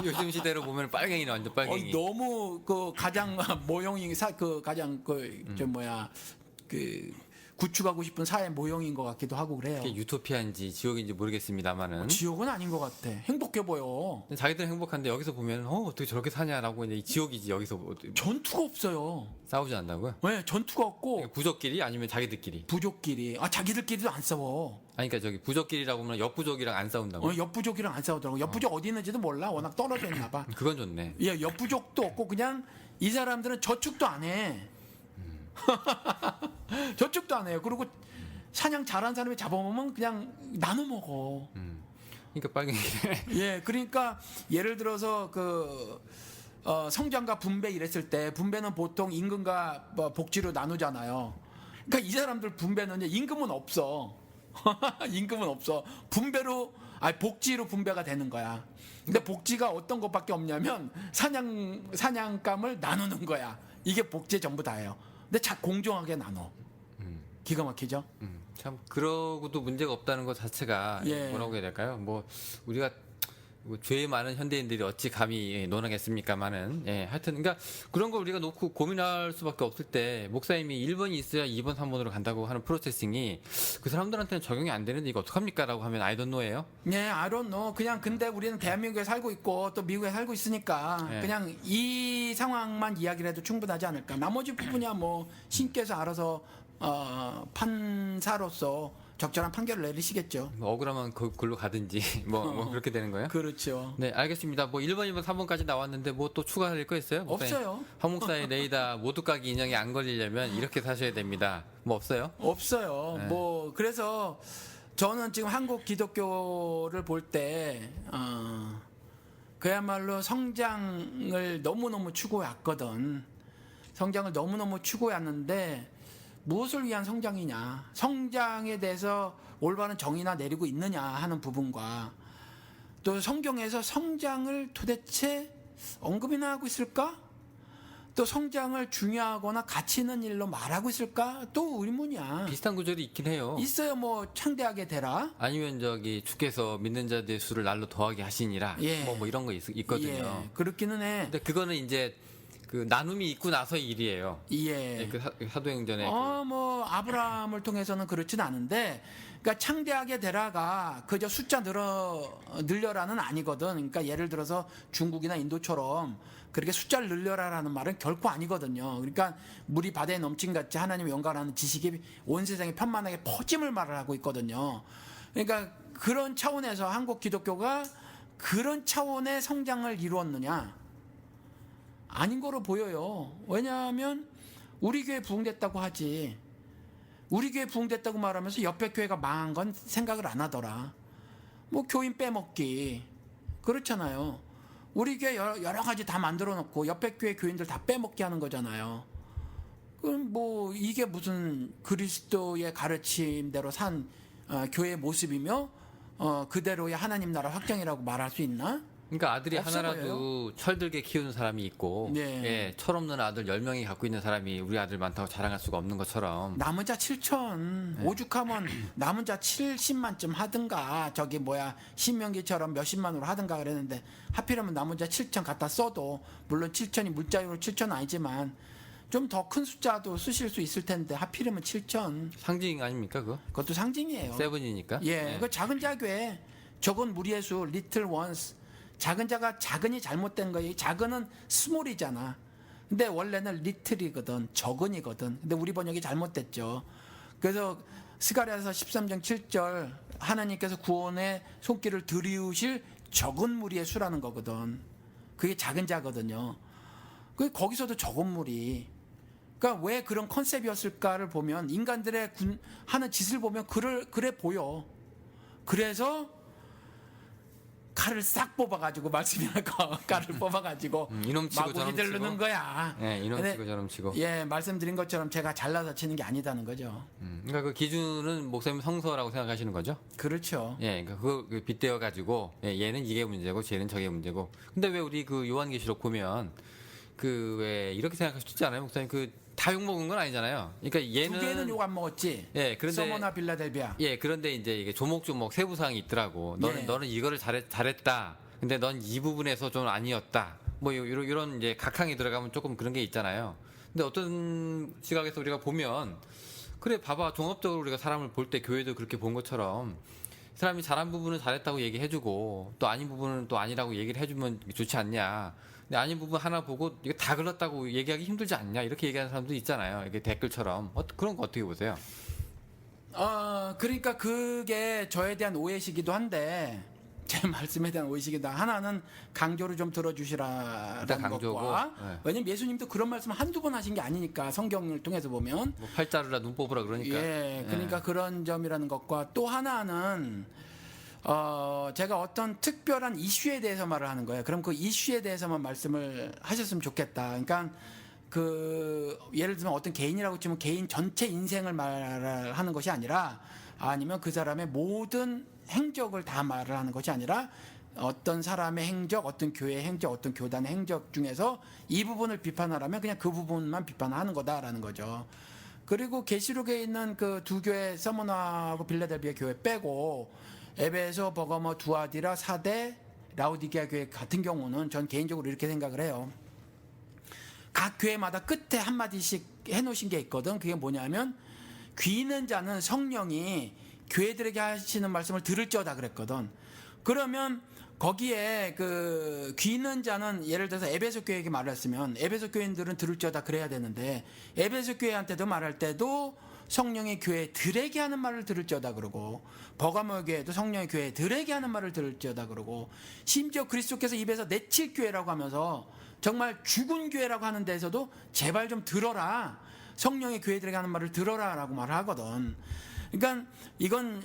요즘 시대로 보면 빨갱이는 완전 빨갱이. 너무 그 가장 모형이 그 가장 저 뭐야 그 구축하고 싶은 사회 모형인 것 같기도 하고 그래요. 이게 유토피아인지 지옥인지 모르겠습니다만은 지옥은 아닌 것 같아. 행복해 보여. 근데 자기들은 행복한데 여기서 보면 어떻게 저렇게 사냐라고 이제 이 지옥이지 여기서 뭐 전투가 없어요. 싸우지 않는다고요? 왜 전투가 없고 부족끼리 아니면 자기들끼리? 부족끼리 자기들끼리도 안 싸워. 아니 그러니까 저기 부족끼리라고 하면 옆부족이랑 안 싸운다고. 옆부족이랑 안 싸우더라고. 옆부족 어디 있는지도 몰라. 워낙 떨어져 있나 봐. 그건 좋네. 예, 옆부족도 없고 그냥 이 사람들은 저축도 안 해. 저축도 안 해요. 그리고 사냥 잘한 사람이 잡아먹으면 그냥 나눠 먹어. 그러니까 빨갱이. 예, 그러니까 예를 들어서 성장과 분배 이랬을 때 분배는 보통 임금과 복지로 나누잖아요. 그러니까 이 사람들 분배는 임금은 없어. 임금은 없어. 분배로 복지로 분배가 되는 거야. 근데 복지가 어떤 것밖에 없냐면 사냥감을 나누는 거야. 이게 복지 전부 다예요. 근데 공정하게 나눠. 기가 막히죠? 참 그러고도 문제가 없다는 것 자체가 예. 뭐라고 해야 될까요? 뭐 우리가 뭐 죄 많은 현대인들이 어찌 감히 논하겠습니까마는 하여튼 그러니까 그런 걸 우리가 놓고 고민할 수밖에 없을 때 목사님이 1번이 있어야 2번 3번으로 간다고 하는 프로세싱이 그 사람들한테는 적용이 안 되는데 이거 어떡합니까라고 하면 I don't know예요. 네, I don't know. 그냥 근데 우리는 대한민국에 살고 있고 또 미국에 살고 있으니까 예. 그냥 이 상황만 이야기를 해도 충분하지 않을까. 나머지 부분이야 뭐 신께서 알아서 판사로서 적절한 판결을 내리시겠죠. 뭐 억울하면 그걸로 가든지 뭐 그렇게 되는 거예요? 그렇죠. 네, 알겠습니다. 뭐 1번, 2번, 3번까지 나왔는데 뭐 또 추가할 거 있어요? 목사님? 없어요. 한 목사의 레이다 모두 까기 인형이 안 걸리려면 이렇게 사셔야 됩니다. 뭐 없어요? 없어요. 네. 뭐 그래서 저는 지금 한국 기독교를 볼 때 그야말로 성장을 너무너무 추구해왔거든. 성장을 너무너무 추구해왔는데 무엇을 위한 성장이냐, 성장에 대해서 올바른 정의나 내리고 있느냐 하는 부분과 또 성경에서 성장을 도대체 언급이나 하고 있을까? 또 성장을 중요하거나 가치 있는 일로 말하고 있을까? 또 의문이야. 비슷한 구절이 있긴 해요. 있어요. 뭐 창대하게 되라. 아니면 저기 주께서 믿는 자들의 수를 날로 더하게 하시니라. 예. 뭐 이런 거 있거든요. 예, 그렇기는 해. 근데 그거는 이제 그 나눔이 있고 나서의 일이에요. 예. 그 사도행전에 뭐 아브라함을 통해서는 그렇진 않은데, 그러니까 창대하게 되라가 그저 숫자 늘려라는 아니거든. 그러니까 예를 들어서 중국이나 인도처럼 그렇게 숫자를 늘려라라는 말은 결코 아니거든요. 그러니까 물이 바다에 넘친 같이 하나님의 영광하는 지식이 온 세상에 편만하게 퍼짐을 말을 하고 있거든요. 그러니까 그런 차원에서 한국 기독교가 그런 차원의 성장을 이루었느냐? 아닌 거로 보여요. 왜냐하면 우리 교회 부흥됐다고 하지. 우리 교회 부흥됐다고 말하면서 옆에 교회가 망한 건 생각을 안 하더라. 뭐 교인 빼먹기 그렇잖아요. 우리 교회 여러 가지 다 만들어 놓고 옆에 교회 교인들 다 빼먹게 하는 거잖아요. 그럼 뭐 이게 무슨 그리스도의 가르침대로 산 교회의 모습이며 그대로의 하나님 나라 확장이라고 말할 수 있나? 그러니까 아들이 없어 하나라도 철들게 키우는 사람이 있고 네. 예, 철없는 아들 10명이 갖고 있는 사람이 우리 아들 많다고 자랑할 수가 없는 것처럼 남은 자 7천 오죽하면 남은 자 70만쯤 하든가 저기 뭐야 신명기처럼 몇십만으로 하든가 그랬는데 하필이면 남은 자 7천 갖다 써도 물론 7천이 물자로 7천 아니지만 좀 더 큰 숫자도 쓰실 수 있을 텐데 하필이면 7천 상징 아닙니까 그거? 그것도 상징이에요. 세븐이니까. 예, 그 작은 자교회 적은 무리의 수 little ones 작은 자가 작은이 잘못된 거예요. 작은은 스몰이잖아. 근데 원래는 리틀이거든. 적은이거든. 근데 우리 번역이 잘못됐죠. 그래서 스가랴서 13장 7절 하나님께서 구원의 손길을 들이우실 적은 무리의 수라는 거거든. 그게 작은 자거든요. 거기서도 적은 무리. 그러니까 왜 그런 컨셉이었을까를 보면 인간들의 하는 짓을 보면 그래 보여. 그래서 칼을 싹 뽑아가지고 말씀이랄까 칼을 뽑아가지고 이놈 치고 저놈 마구니들 치고. 넣는 거야. 예, 이놈 근데 치고 저놈 치고. 예, 말씀드린 것처럼 제가 잘라서 치는 게 아니다는 거죠. 그러니까 그 기준은 목사님 성서라고 생각하시는 거죠? 그렇죠. 예, 그러니까 그거 빗대어 가지고 얘는 이게 문제고 쟤는 저게 문제고. 근데 왜 우리 그 요한계시록 보면 그 왜 이렇게 생각할 수 있지 않아요, 목사님? 그 다 욕 먹은 건 아니잖아요. 그러니까 얘는 두 개는 욕 안 먹었지. 예, 그런데 서머나 빌라델비아. 예, 그런데 이제 이게 조목조목 세부 사항이 있더라고. 예. 너는 이거를 잘했다. 근데 넌 이 부분에서 좀 아니었다. 뭐 이런 이제 각항이 들어가면 조금 그런 게 있잖아요. 근데 어떤 시각에서 우리가 보면 그래 봐봐 종합적으로 우리가 사람을 볼 때 교회도 그렇게 본 것처럼 사람이 잘한 부분은 잘했다고 얘기해주고 또 아닌 부분은 또 아니라고 얘기를 해주면 좋지 않냐. 근데 아닌 부분 하나 보고 이거 다 글렀다고 얘기하기 힘들지 않냐 이렇게 얘기하는 사람도 있잖아요. 이게 댓글처럼 그런 거 어떻게 보세요? 그러니까 그게 저에 대한 오해시기도 한데 제 말씀에 대한 오해시기도 하나는 강조를 좀 일단 들어주시라는 강조고, 것과 네. 왜냐면 예수님도 그런 말씀 한두 번 하신 게 아니니까 성경을 통해서 보면 뭐 팔자루라 눈 뽑으라 그러니까. 예, 그러니까 그런 점이라는 것과 또 하나는 제가 어떤 특별한 이슈에 대해서 말을 하는 거예요. 그럼 그 이슈에 대해서만 말씀을 하셨으면 좋겠다. 그러니까 그 예를 들면 어떤 개인이라고 치면 개인 전체 인생을 말하는 것이 아니라 아니면 그 사람의 모든 행적을 다 말을 하는 것이 아니라 어떤 사람의 행적, 어떤 교회의 행적, 어떤 교단의 행적 중에서 이 부분을 비판하라면 그냥 그 부분만 비판하는 거다라는 거죠. 그리고 계시록에 있는 그 두 교회 서머나하고 빌라델비아 교회 빼고 에베소, 버가모, 두아디라, 사대, 라우디게아 교회 같은 경우는 전 개인적으로 이렇게 생각을 해요. 각 교회마다 끝에 한마디씩 해놓으신 게 있거든. 그게 뭐냐면 귀 있는 자는 성령이 교회들에게 하시는 말씀을 들을지어다 그랬거든. 그러면 거기에 그 귀 있는 자는 예를 들어서 에베소 교회에게 말했으면 에베소 교인들은 들을지어다 그래야 되는데 에베소 교회한테도 말할 때도 성령의 교회들에게 하는 말을 들을지어다 그러고 버가모 교회도 성령의 교회들에게 하는 말을 들을지어다 그러고 심지어 그리스도께서 입에서 내칠 교회라고 하면서 정말 죽은 교회라고 하는 데에서도 제발 좀 들어라. 성령의 교회들에게 하는 말을 들어라라고 말을 하거든. 그러니까 이건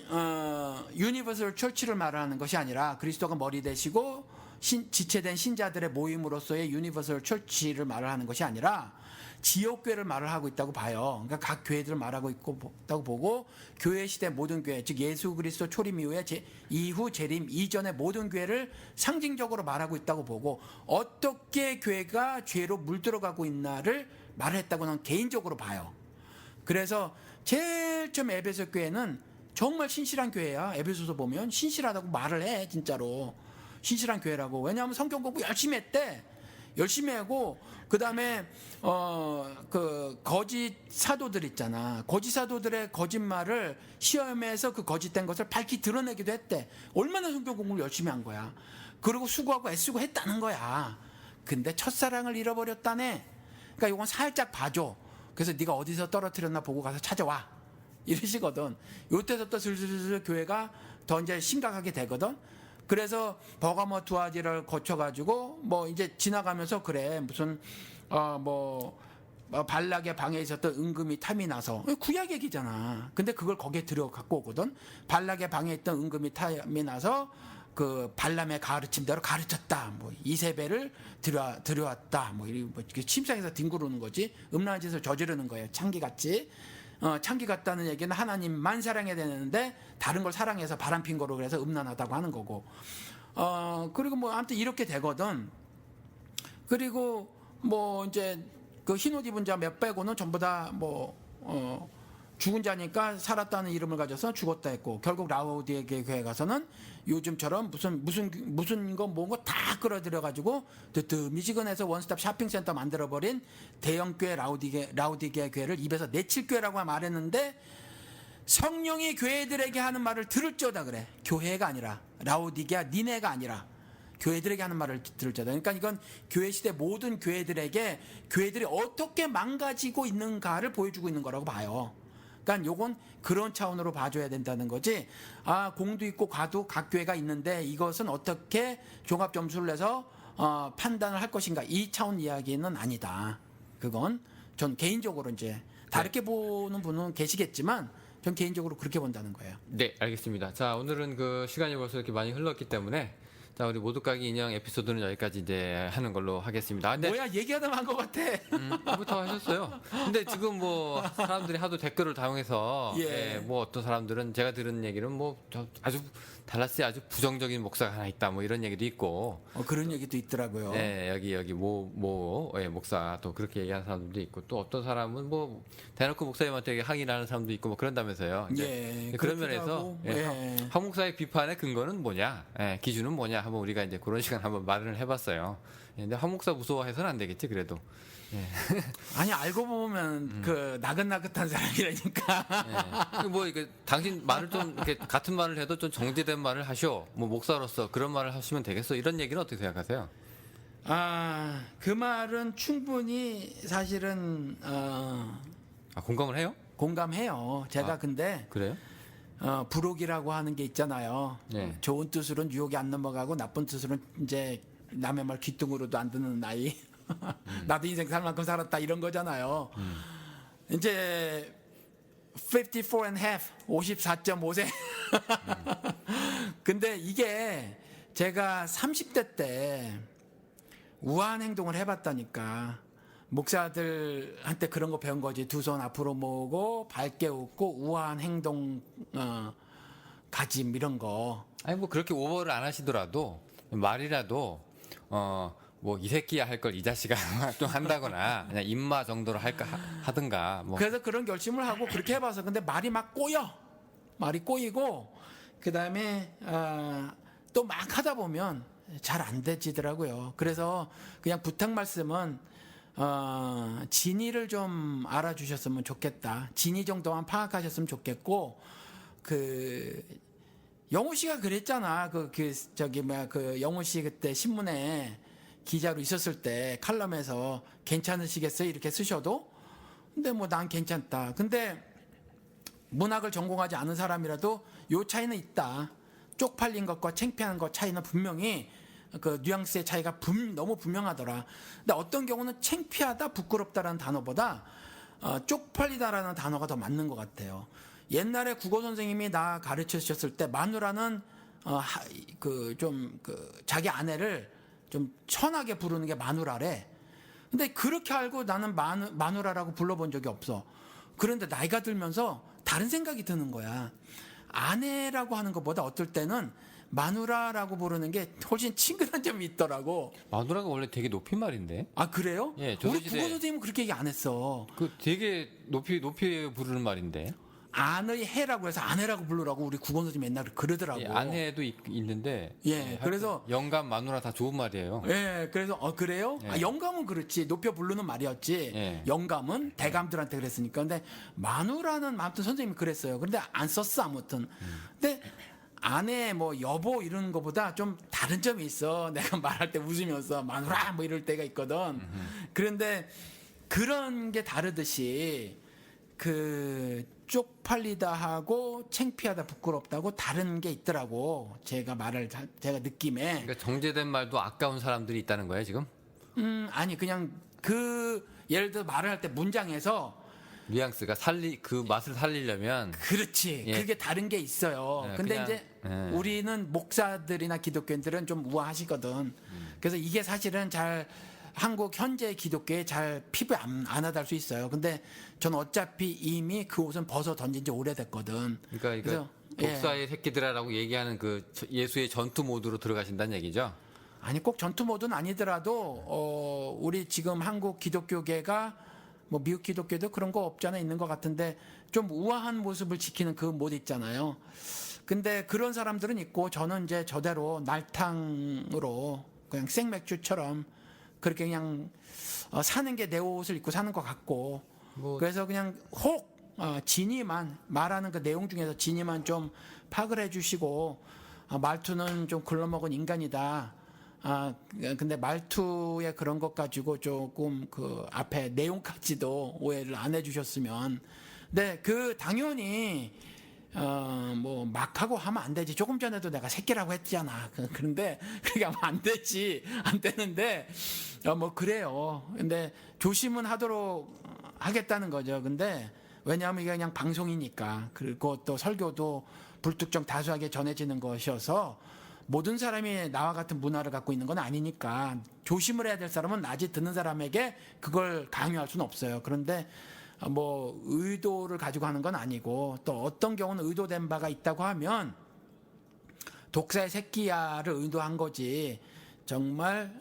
유니버설 철치를 말하는 것이 아니라 그리스도가 머리 되시고 지체된 신자들의 모임으로서의 유니버설 철치를 말을 하는 것이 아니라 지역교회를 말을 하고 있다고 봐요. 그러니까 각 교회들을 말하고 있다고 보고 교회 시대 모든 교회, 즉 예수 그리스도 초림 이후에 이후 재림 이전의 모든 교회를 상징적으로 말하고 있다고 보고 어떻게 교회가 죄로 물들어가고 있나를 말했다고 난 개인적으로 봐요. 그래서 제일 처음 에베소 교회는 정말 신실한 교회야. 에베소서 보면 신실하다고 말을 해. 진짜로 신실한 교회라고. 왜냐하면 성경 공부 열심히 했대. 열심히 하고 그다음에 그 거짓 사도들 있잖아. 거짓 사도들의 거짓말을 시험에서 그 거짓된 것을 밝히 드러내기도 했대. 얼마나 성경 공부를 열심히 한 거야. 그리고 수고하고 애쓰고 했다는 거야. 근데 첫사랑을 잃어버렸다네. 그러니까 이건 살짝 봐줘. 그래서 네가 어디서 떨어뜨렸나 보고 가서 찾아와. 이러시거든. 요때부터 슬슬 교회가 더 이제 심각하게 되거든. 그래서 버가모 두아디를 거쳐가지고 뭐 이제 지나가면서 그래 무슨 발락의 방에 있었던 은금이 탐이 나서 구약 얘기잖아. 근데 그걸 거기에 들여 갖고 오거든. 발락의 방에 있던 은금이 탐이 나서 그 발람의 가르침대로 가르쳤다. 뭐 이세벨을 들여왔다. 뭐 이렇게 침상에서 뒹구르는 거지. 음란한 짓을 저지르는 거예요. 창기같이. 창기 같다는 얘기는 하나님만 사랑해야 되는데 다른 걸 사랑해서 바람핀 거로 그래서 음란하다고 하는 거고. 그리고 뭐 아무튼 이렇게 되거든. 그리고 뭐 이제 그 흰옷 입은 자 몇 빼고는 전부 다 죽은 자니까 살았다는 이름을 가져서 죽었다 했고 결국 라우디게 교회 가서는 요즘처럼 무슨 거 뭔 거 다 끌어들여 가지고 미지근해서 원스톱 쇼핑센터 만들어버린 대형교회 라우디게 교회를 입에서 내칠 교회라고 말했는데 성령이 교회들에게 하는 말을 들을지어다 그래. 교회가 아니라 라우디게아 니네가 아니라 교회들에게 하는 말을 들을지어다. 그러니까 이건 교회 시대 모든 교회들에게 교회들이 어떻게 망가지고 있는가를 보여주고 있는 거라고 봐요. 그러니까 요건 그런 차원으로 봐줘야 된다는 거지. 공도 있고 과도 각 교회가 있는데 이것은 어떻게 종합 점수를 내서 판단을 할 것인가 이 차원 이야기는 아니다. 그건 전 개인적으로 이제 다르게 보는 분은 계시겠지만 전 개인적으로 그렇게 본다는 거예요. 네, 알겠습니다. 자, 오늘은 그 시간이 벌써 이렇게 많이 흘렀기 때문에 자, 우리 모두까기 인형 에피소드는 여기까지 이제 하는 걸로 하겠습니다. 근데 뭐야 얘기하다 만 것 같아. 부터 하셨어요. 근데 지금 뭐 사람들이 하도 댓글을 다용해서 예. 뭐 어떤 사람들은 제가 들은 얘기는 뭐 아주 달라스에 아주 부정적인 목사가 하나 있다 뭐 이런 얘기도 있고 그런 얘기도 있더라고요. 네, 여기 목사 또 그렇게 얘기하는 사람들도 있고 또 어떤 사람은 뭐 대놓고 목사님한테 항의하는 사람도 있고 뭐 그런다면서요. 예, 그런 그렇기도 면에서 하고, 한 목사의 비판의 근거는 뭐냐, 기준은 뭐냐 한번 우리가 이제 그런 시간 한번 말을 해봤어요. 근데 한 목사 무서워해서는 안 되겠지 그래도. 아니 알고 보면 그 나긋나긋한 사람이라니까. 뭐 이게 당신 말을 좀 이렇게 같은 말을 해도 좀 정제된 말을 하셔. 뭐 목사로서 그런 말을 하시면 되겠어. 이런 얘기는 어떻게 생각하세요? 그 말은 충분히 사실은 공감을 해요? 공감해요. 제가 근데 그래요? 부록이라고 하는 게 있잖아요. 네. 좋은 뜻으로는 유혹이 안 넘어가고 나쁜 뜻으로는 이제 남의 말 귀뚱으로도 안 듣는 나이. 나도 인생 살 만큼 살았다 이런 거잖아요. 이제 54 and half 54.5세. 근데 이게 제가 30대 때 우아한 행동을 해봤다니까. 목사들한테 그런 거 배운 거지. 두 손 앞으로 모으고 밝게 웃고 우아한 행동 가짐 이런 거. 아니 뭐 그렇게 오버를 안 하시더라도 말이라도 뭐 이 새끼야 할 걸 이 자식아 좀 한다거나 그냥 입마 정도로 할까 하든가 뭐. 그래서 그런 결심을 하고 그렇게 해봐서 근데 말이 막 꼬여. 말이 꼬이고 그 다음에 또 막 하다 보면 잘 안 되지더라고요. 그래서 그냥 부탁 말씀은 진위를 좀 알아주셨으면 좋겠다. 진위 정도만 파악하셨으면 좋겠고 그 영호 씨가 그랬잖아. 그 영호 씨 그때 신문에 기자로 있었을 때 칼럼에서 괜찮으시겠어요? 이렇게 쓰셔도 근데 뭐 난 괜찮다. 근데 문학을 전공하지 않은 사람이라도 요 차이는 있다. 쪽팔린 것과 창피한 것 차이는 분명히 그 뉘앙스의 차이가 너무 분명하더라. 근데 어떤 경우는 창피하다, 부끄럽다라는 단어보다 쪽팔리다라는 단어가 더 맞는 것 같아요. 옛날에 국어 선생님이 나 가르쳐 주셨을 때 마누라는 자기 아내를 좀 천하게 부르는 게 마누라래. 근데 그렇게 알고 나는 마누라라고 불러본 적이 없어. 그런데 나이가 들면서 다른 생각이 드는 거야. 아내라고 하는 것보다 어떨 때는 마누라라고 부르는 게 훨씬 친근한 점이 있더라고. 마누라가 원래 되게 높인 말인데. 아 그래요? 예, 우리 조선시대- 국어 선생님은 그렇게 얘기 안 했어. 그 되게 높이 부르는 말인데. 안의 해라고 해서 아내라고 부르라고 우리 국어 선생님 옛날에 그러더라고. 예, 아내도 있는데. 예, 그래서- 하여튼 영감 마누라 다 좋은 말이에요. 예, 그래서 그래요? 예. 영감은 그렇지 높여 부르는 말이었지. 예. 영감은 대감들한테 그랬으니까. 근데 마누라는 아무튼 선생님이 그랬어요. 근데 안 썼어 아무튼. 근데 아내 뭐 여보 이런 거보다 좀 다른 점이 있어. 내가 말할 때 웃으면서 마누라 뭐 이럴 때가 있거든. 그런데 그런 게 다르듯이 그 쪽팔리다 하고 창피하다 부끄럽다고 다른 게 있더라고. 제가 느낌에. 그러니까 정제된 말도 아까운 사람들이 있다는 거예요 지금? 아니 그냥 예를 들어 말을 할 때 문장에서 뉘앙스가 그 맛을 살리려면 그렇지. 예. 그게 다른 게 있어요. 예, 근데 그냥- 이제 예. 우리는 목사들이나 기독교인들은 좀 우아하시거든. 그래서 이게 사실은 잘 한국 현재 기독교에 잘 피부에 안 와닿을 수 있어요. 근데 전 어차피 이미 그 옷은 벗어 던진 지 오래됐거든. 그러니까 이거 그래서, 독사의 새끼들아라고 얘기하는 예수의 전투 모드로 들어가신다는 얘기죠? 아니 꼭 전투 모드는 아니더라도 우리 지금 한국 기독교계가 뭐 미국 기독교도 그런 거 없잖아 있는 것 같은데 좀 우아한 모습을 지키는 그 모드 있잖아요. 근데 그런 사람들은 있고 저는 이제 저대로 날탕으로 그냥 생맥주처럼 그렇게 그냥 사는 게 내 옷을 입고 사는 것 같고 뭐- 그래서 그냥 진이만 말하는 그 내용 중에서 진이만 좀 파악을 해주시고 말투는 좀 글러먹은 인간이다. 근데 말투에 그런 것 가지고 조금 그 앞에 내용까지도 오해를 안 해주셨으면. 근데 당연히 뭐 막 하고 하면 안 되지. 조금 전에도 내가 새끼라고 했잖아. 그런데 그렇게 하면 안 되지. 안 되는데 뭐 그래요. 근데 조심은 하도록 하겠다는 거죠. 근데 왜냐하면 이게 그냥 방송이니까 그리고 또 설교도 불특정 다수하게 전해지는 것이어서 모든 사람이 나와 같은 문화를 갖고 있는 건 아니니까 조심을 해야 될 사람은 낮에 듣는 사람에게 그걸 강요할 수는 없어요. 그런데 뭐 의도를 가지고 하는 건 아니고 또 어떤 경우는 의도된 바가 있다고 하면 독사의 새끼야를 의도한 거지. 정말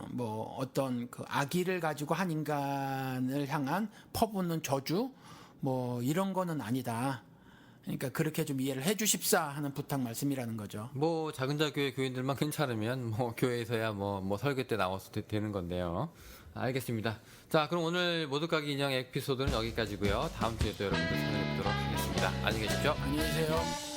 뭐 어떤 그 악의를 가지고 한 인간을 향한 퍼붓는 저주 뭐 이런 거는 아니다. 그러니까 그렇게 좀 이해를 해주십사 하는 부탁 말씀이라는 거죠. 뭐 작은 교회 교인들만 괜찮으면 뭐 교회에서야 뭐 설교 때 나와서 되는 건데요. 알겠습니다. 자, 그럼 오늘 모두가기 인형 에피소드는 여기까지고요. 다음 주에 또 여러분들 찾아뵙도록 하겠습니다. 안녕히 계십시오. 안녕히 계세요.